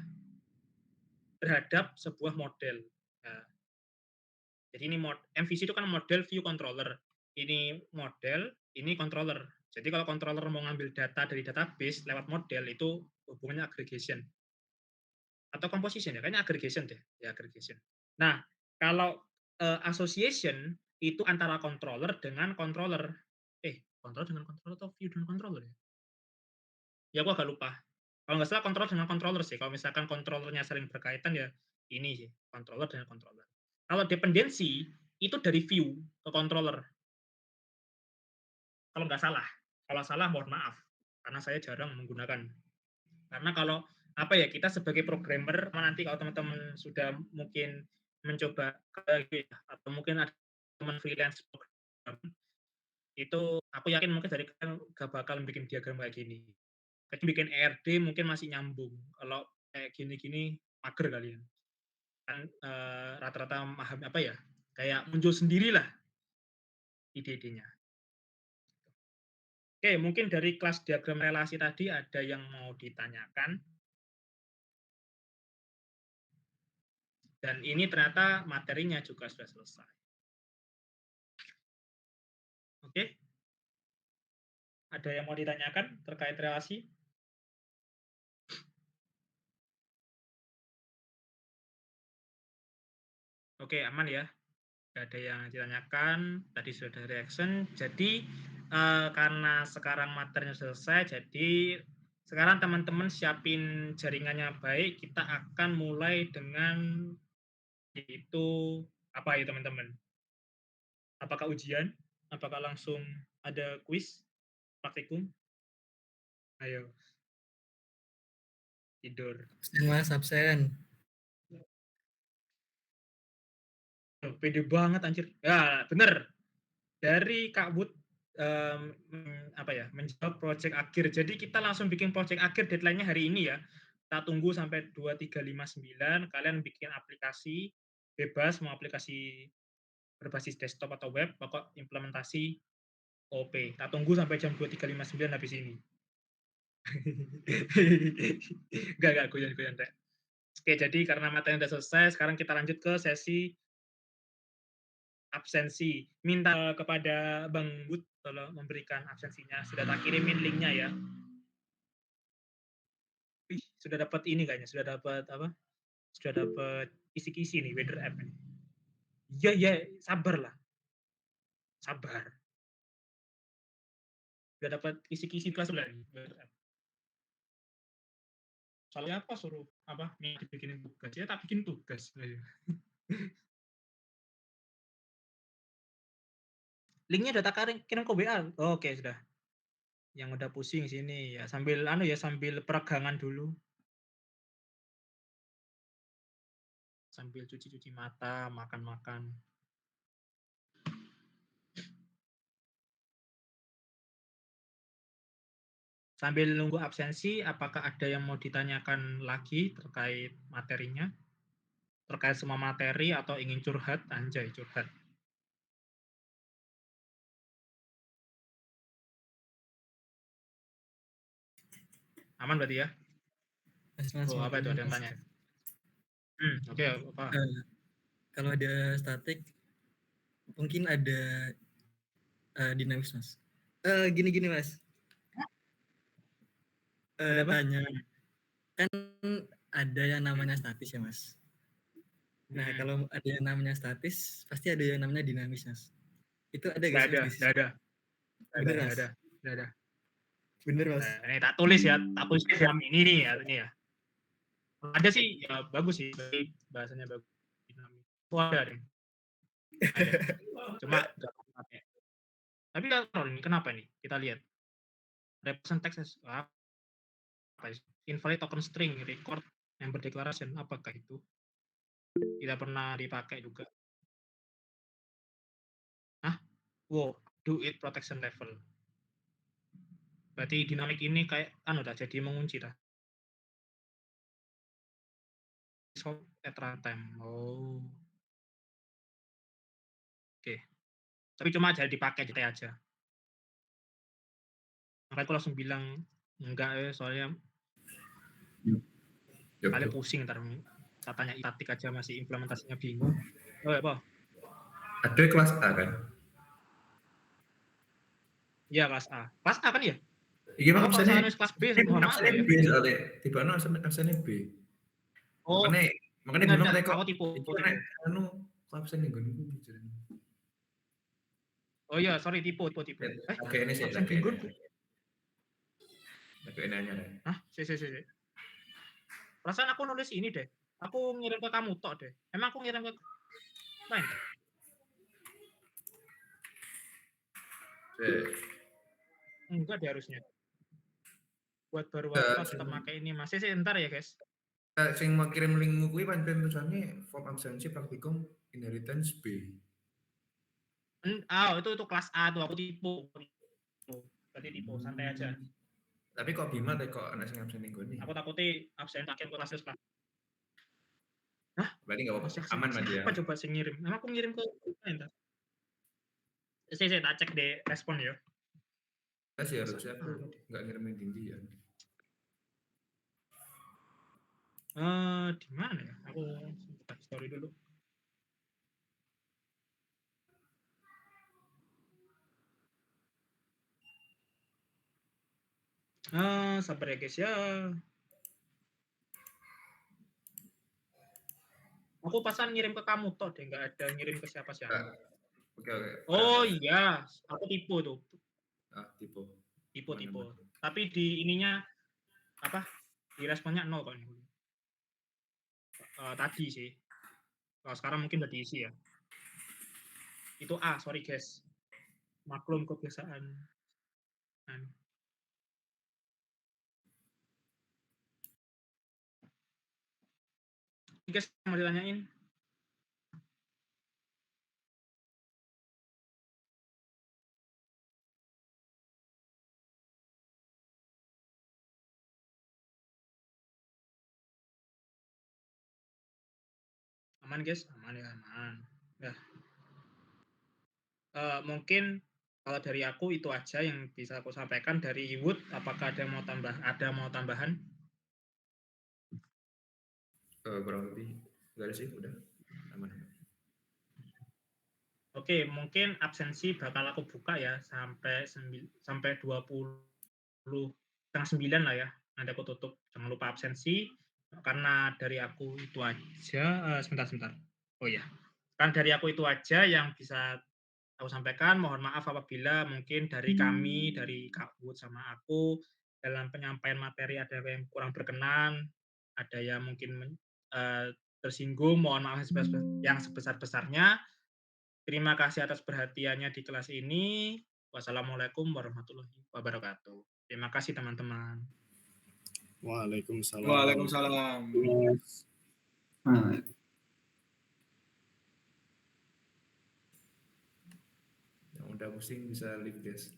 terhadap sebuah model. Nah, jadi ini MVC itu kan model view controller. Ini model, ini controller. Jadi kalau controller mau ngambil data dari database lewat model itu hubungannya aggregation. Atau composition ya, kayaknya aggregation deh. Ya, aggregation. Nah, kalau association itu antara controller dengan controller. Controller dengan controller atau view dengan controller ya? Ya, aku agak lupa. Kalau nggak salah controller dengan controller sih. Kalau misalkan controllernya sering berkaitan ya ini sih, controller dengan controller. Kalau dependency itu dari view ke controller. Kalau nggak salah. Kalau salah mohon maaf. Karena saya jarang menggunakan. Karena kalau kita sebagai programmer, nanti kalau teman-teman sudah mungkin mencoba atau mungkin ada teman freelance program, itu aku yakin mungkin dari kalian nggak bakal bikin diagram kayak gini. Jadi bikin ERD mungkin masih nyambung. Kalau kayak gini-gini mager kalian. Kan rata-rata paham kayak muncul sendirilah ide-idenya. Oke, mungkin dari kelas diagram relasi tadi ada yang mau ditanyakan. Dan ini ternyata materinya juga sudah selesai. Oke? Ada yang mau ditanyakan terkait relasi? Oke, aman ya. Nggak ada yang ditanyakan, tadi sudah ada reaction. Jadi karena sekarang materinya selesai, jadi sekarang teman-teman siapin jaringannya baik. Kita akan mulai dengan itu apa ya teman-teman? Apakah ujian? Apakah langsung ada kuis? Praktikum? Ayo. Tidur. Mas absen. Pede banget anjir. Ya, bener. Dari Kak Bud apa ya, menjawab project akhir. Jadi kita langsung bikin project akhir, deadline-nya hari ini ya. Kita tunggu sampai 2359, kalian bikin aplikasi bebas, mau aplikasi berbasis desktop atau web, pokok implementasi OP. Kita tunggu sampai jam 2359 habis ini. Enggak, goyan-goyan, Rek. Oke, jadi karena materi sudah selesai, sekarang kita lanjut ke sesi absensi. Minta kepada Bang Bud tolong memberikan absensinya. Sudah tak kirimin linknya ya. Sudah dapat ini kayaknya, sudah dapat apa? Sudah dapat kisi-kisi nih weather app ini. Iya, sabar lah. Sabar. Sudah dapat kisi-kisi kelas udah nih weather app. Soalnya apa suruh apa? Dibikinin tugas. Ya tak bikin tugas. Linknya udah tak kirim ke WA. Oke, sudah. Yang udah pusing sini ya sambil sambil peregangan dulu. Sambil cuci-cuci mata, makan-makan. Sambil nunggu absensi, apakah ada yang mau ditanyakan lagi terkait materinya? Terkait semua materi atau ingin curhat? Anjay, curhat. Aman berarti ya? Mas, Oh, apa itu? Ada yang Mas. tanya? Oke, apa? Kalau ada statik, mungkin ada dinamis, Mas. Gini, Mas. Tanya, kan ada yang namanya statis ya, Mas. Nah, kalau ada yang namanya statis, pasti ada yang namanya dinamis, Mas. Itu ada nggak sih, Mas? Nggak ada. Bener, Mas? Nggak ada. Bener, Mas. Nah, ini tak tulis ya, ini nih artinya ya. Ada sih, ya bagus sih, bahasanya bagus. Dinamis. Oh, ada deh. Ada. Cuma nggak pakai. Tapi kalau ini kenapa nih? Kita lihat. Represent text apa? Invalid token string record member declaration, apakah itu? Tidak pernah dipakai juga. Hah? Wow, do it protection level. Berarti dinamik ini kayak udah jadi mengunci dah. At runtime. Oh. Oke. Tapi cuma jadi dipakai aja. Makanya aku langsung bilang enggak soalnya kalian pusing ntar katanya statik aja masih implementasinya bingung. Oh, apa? Ada kelas A kan? Iya, kelas A. Kelas A kan ya? Iya, Bang, absennya kelas B mohon maaf ya. B soalnya. Tiba-tiba absennya B. Oh, makanya belum teko. Aku tipe. Absen ning nggonku. Oh iya, sorry tipe. Oke, ini sih. Absen mingguku. Oke, ini aja deh. Hah? Si. Perasaan aku nulis ini deh. Aku ngirim ke kamu tok deh. Emang aku ngirim ke lain? Enggak deh harusnya. Buat baru tetap pakai ini masih sih ntar ya guys. Sing mau kirim link kuwi pancen tulisannya form absensi praktikum inheritance B. Itu kelas A tuh aku tipu. Berarti tipu, santai aja. Tapi kok Bima kok anak sing absen ning gone? Aku takutnya absen akhir kelas. Hah? Berarti enggak apa-apa. Aman Mas ya. Apa coba sing ngirim? Emang aku ngirim ke entar. Saya tak cek deh respon ya. Sih harusnya enggak ngirimin tinggi ya. Di mana ya? Aku buka story dulu. Sabar ya guys ya. Aku pasan ngirim ke kamu toh deh, nggak ada ngirim ke siapa-siapa. Oke. Oh iya, aku tipu tuh. Tipe. Tipe. Tapi di ininya apa? Di responnya 0 kok ini. Tadi sih. Kalau sekarang mungkin udah diisi ya. Itu A, sorry guys. Maklum kebiasaan. Guys, mau ditanyain? Aman guys, aman ya, aman. Nah, mungkin kalau dari aku itu aja yang bisa aku sampaikan. Dari Wood, apakah ada mau tambahan? Kurang lebih enggak ada sih, udah aman. Oke, mungkin absensi bakal aku buka ya sampai 20:30 lah ya. Nanti aku tutup. Jangan lupa absensi. Karena dari aku itu aja. Sebentar. Oh ya, kan dari aku itu aja yang bisa aku sampaikan. Mohon maaf apabila mungkin dari kami, dari Kak Wood sama aku dalam penyampaian materi ada yang kurang berkenan, ada yang mungkin tersinggung. Mohon maaf yang sebesar-besarnya. Terima kasih atas perhatiannya di kelas ini. Wassalamualaikum warahmatullahi wabarakatuh. Terima kasih teman-teman. Waalaikumsalam. Waalaikumsalam. Yang udah pusing bisa leave guys.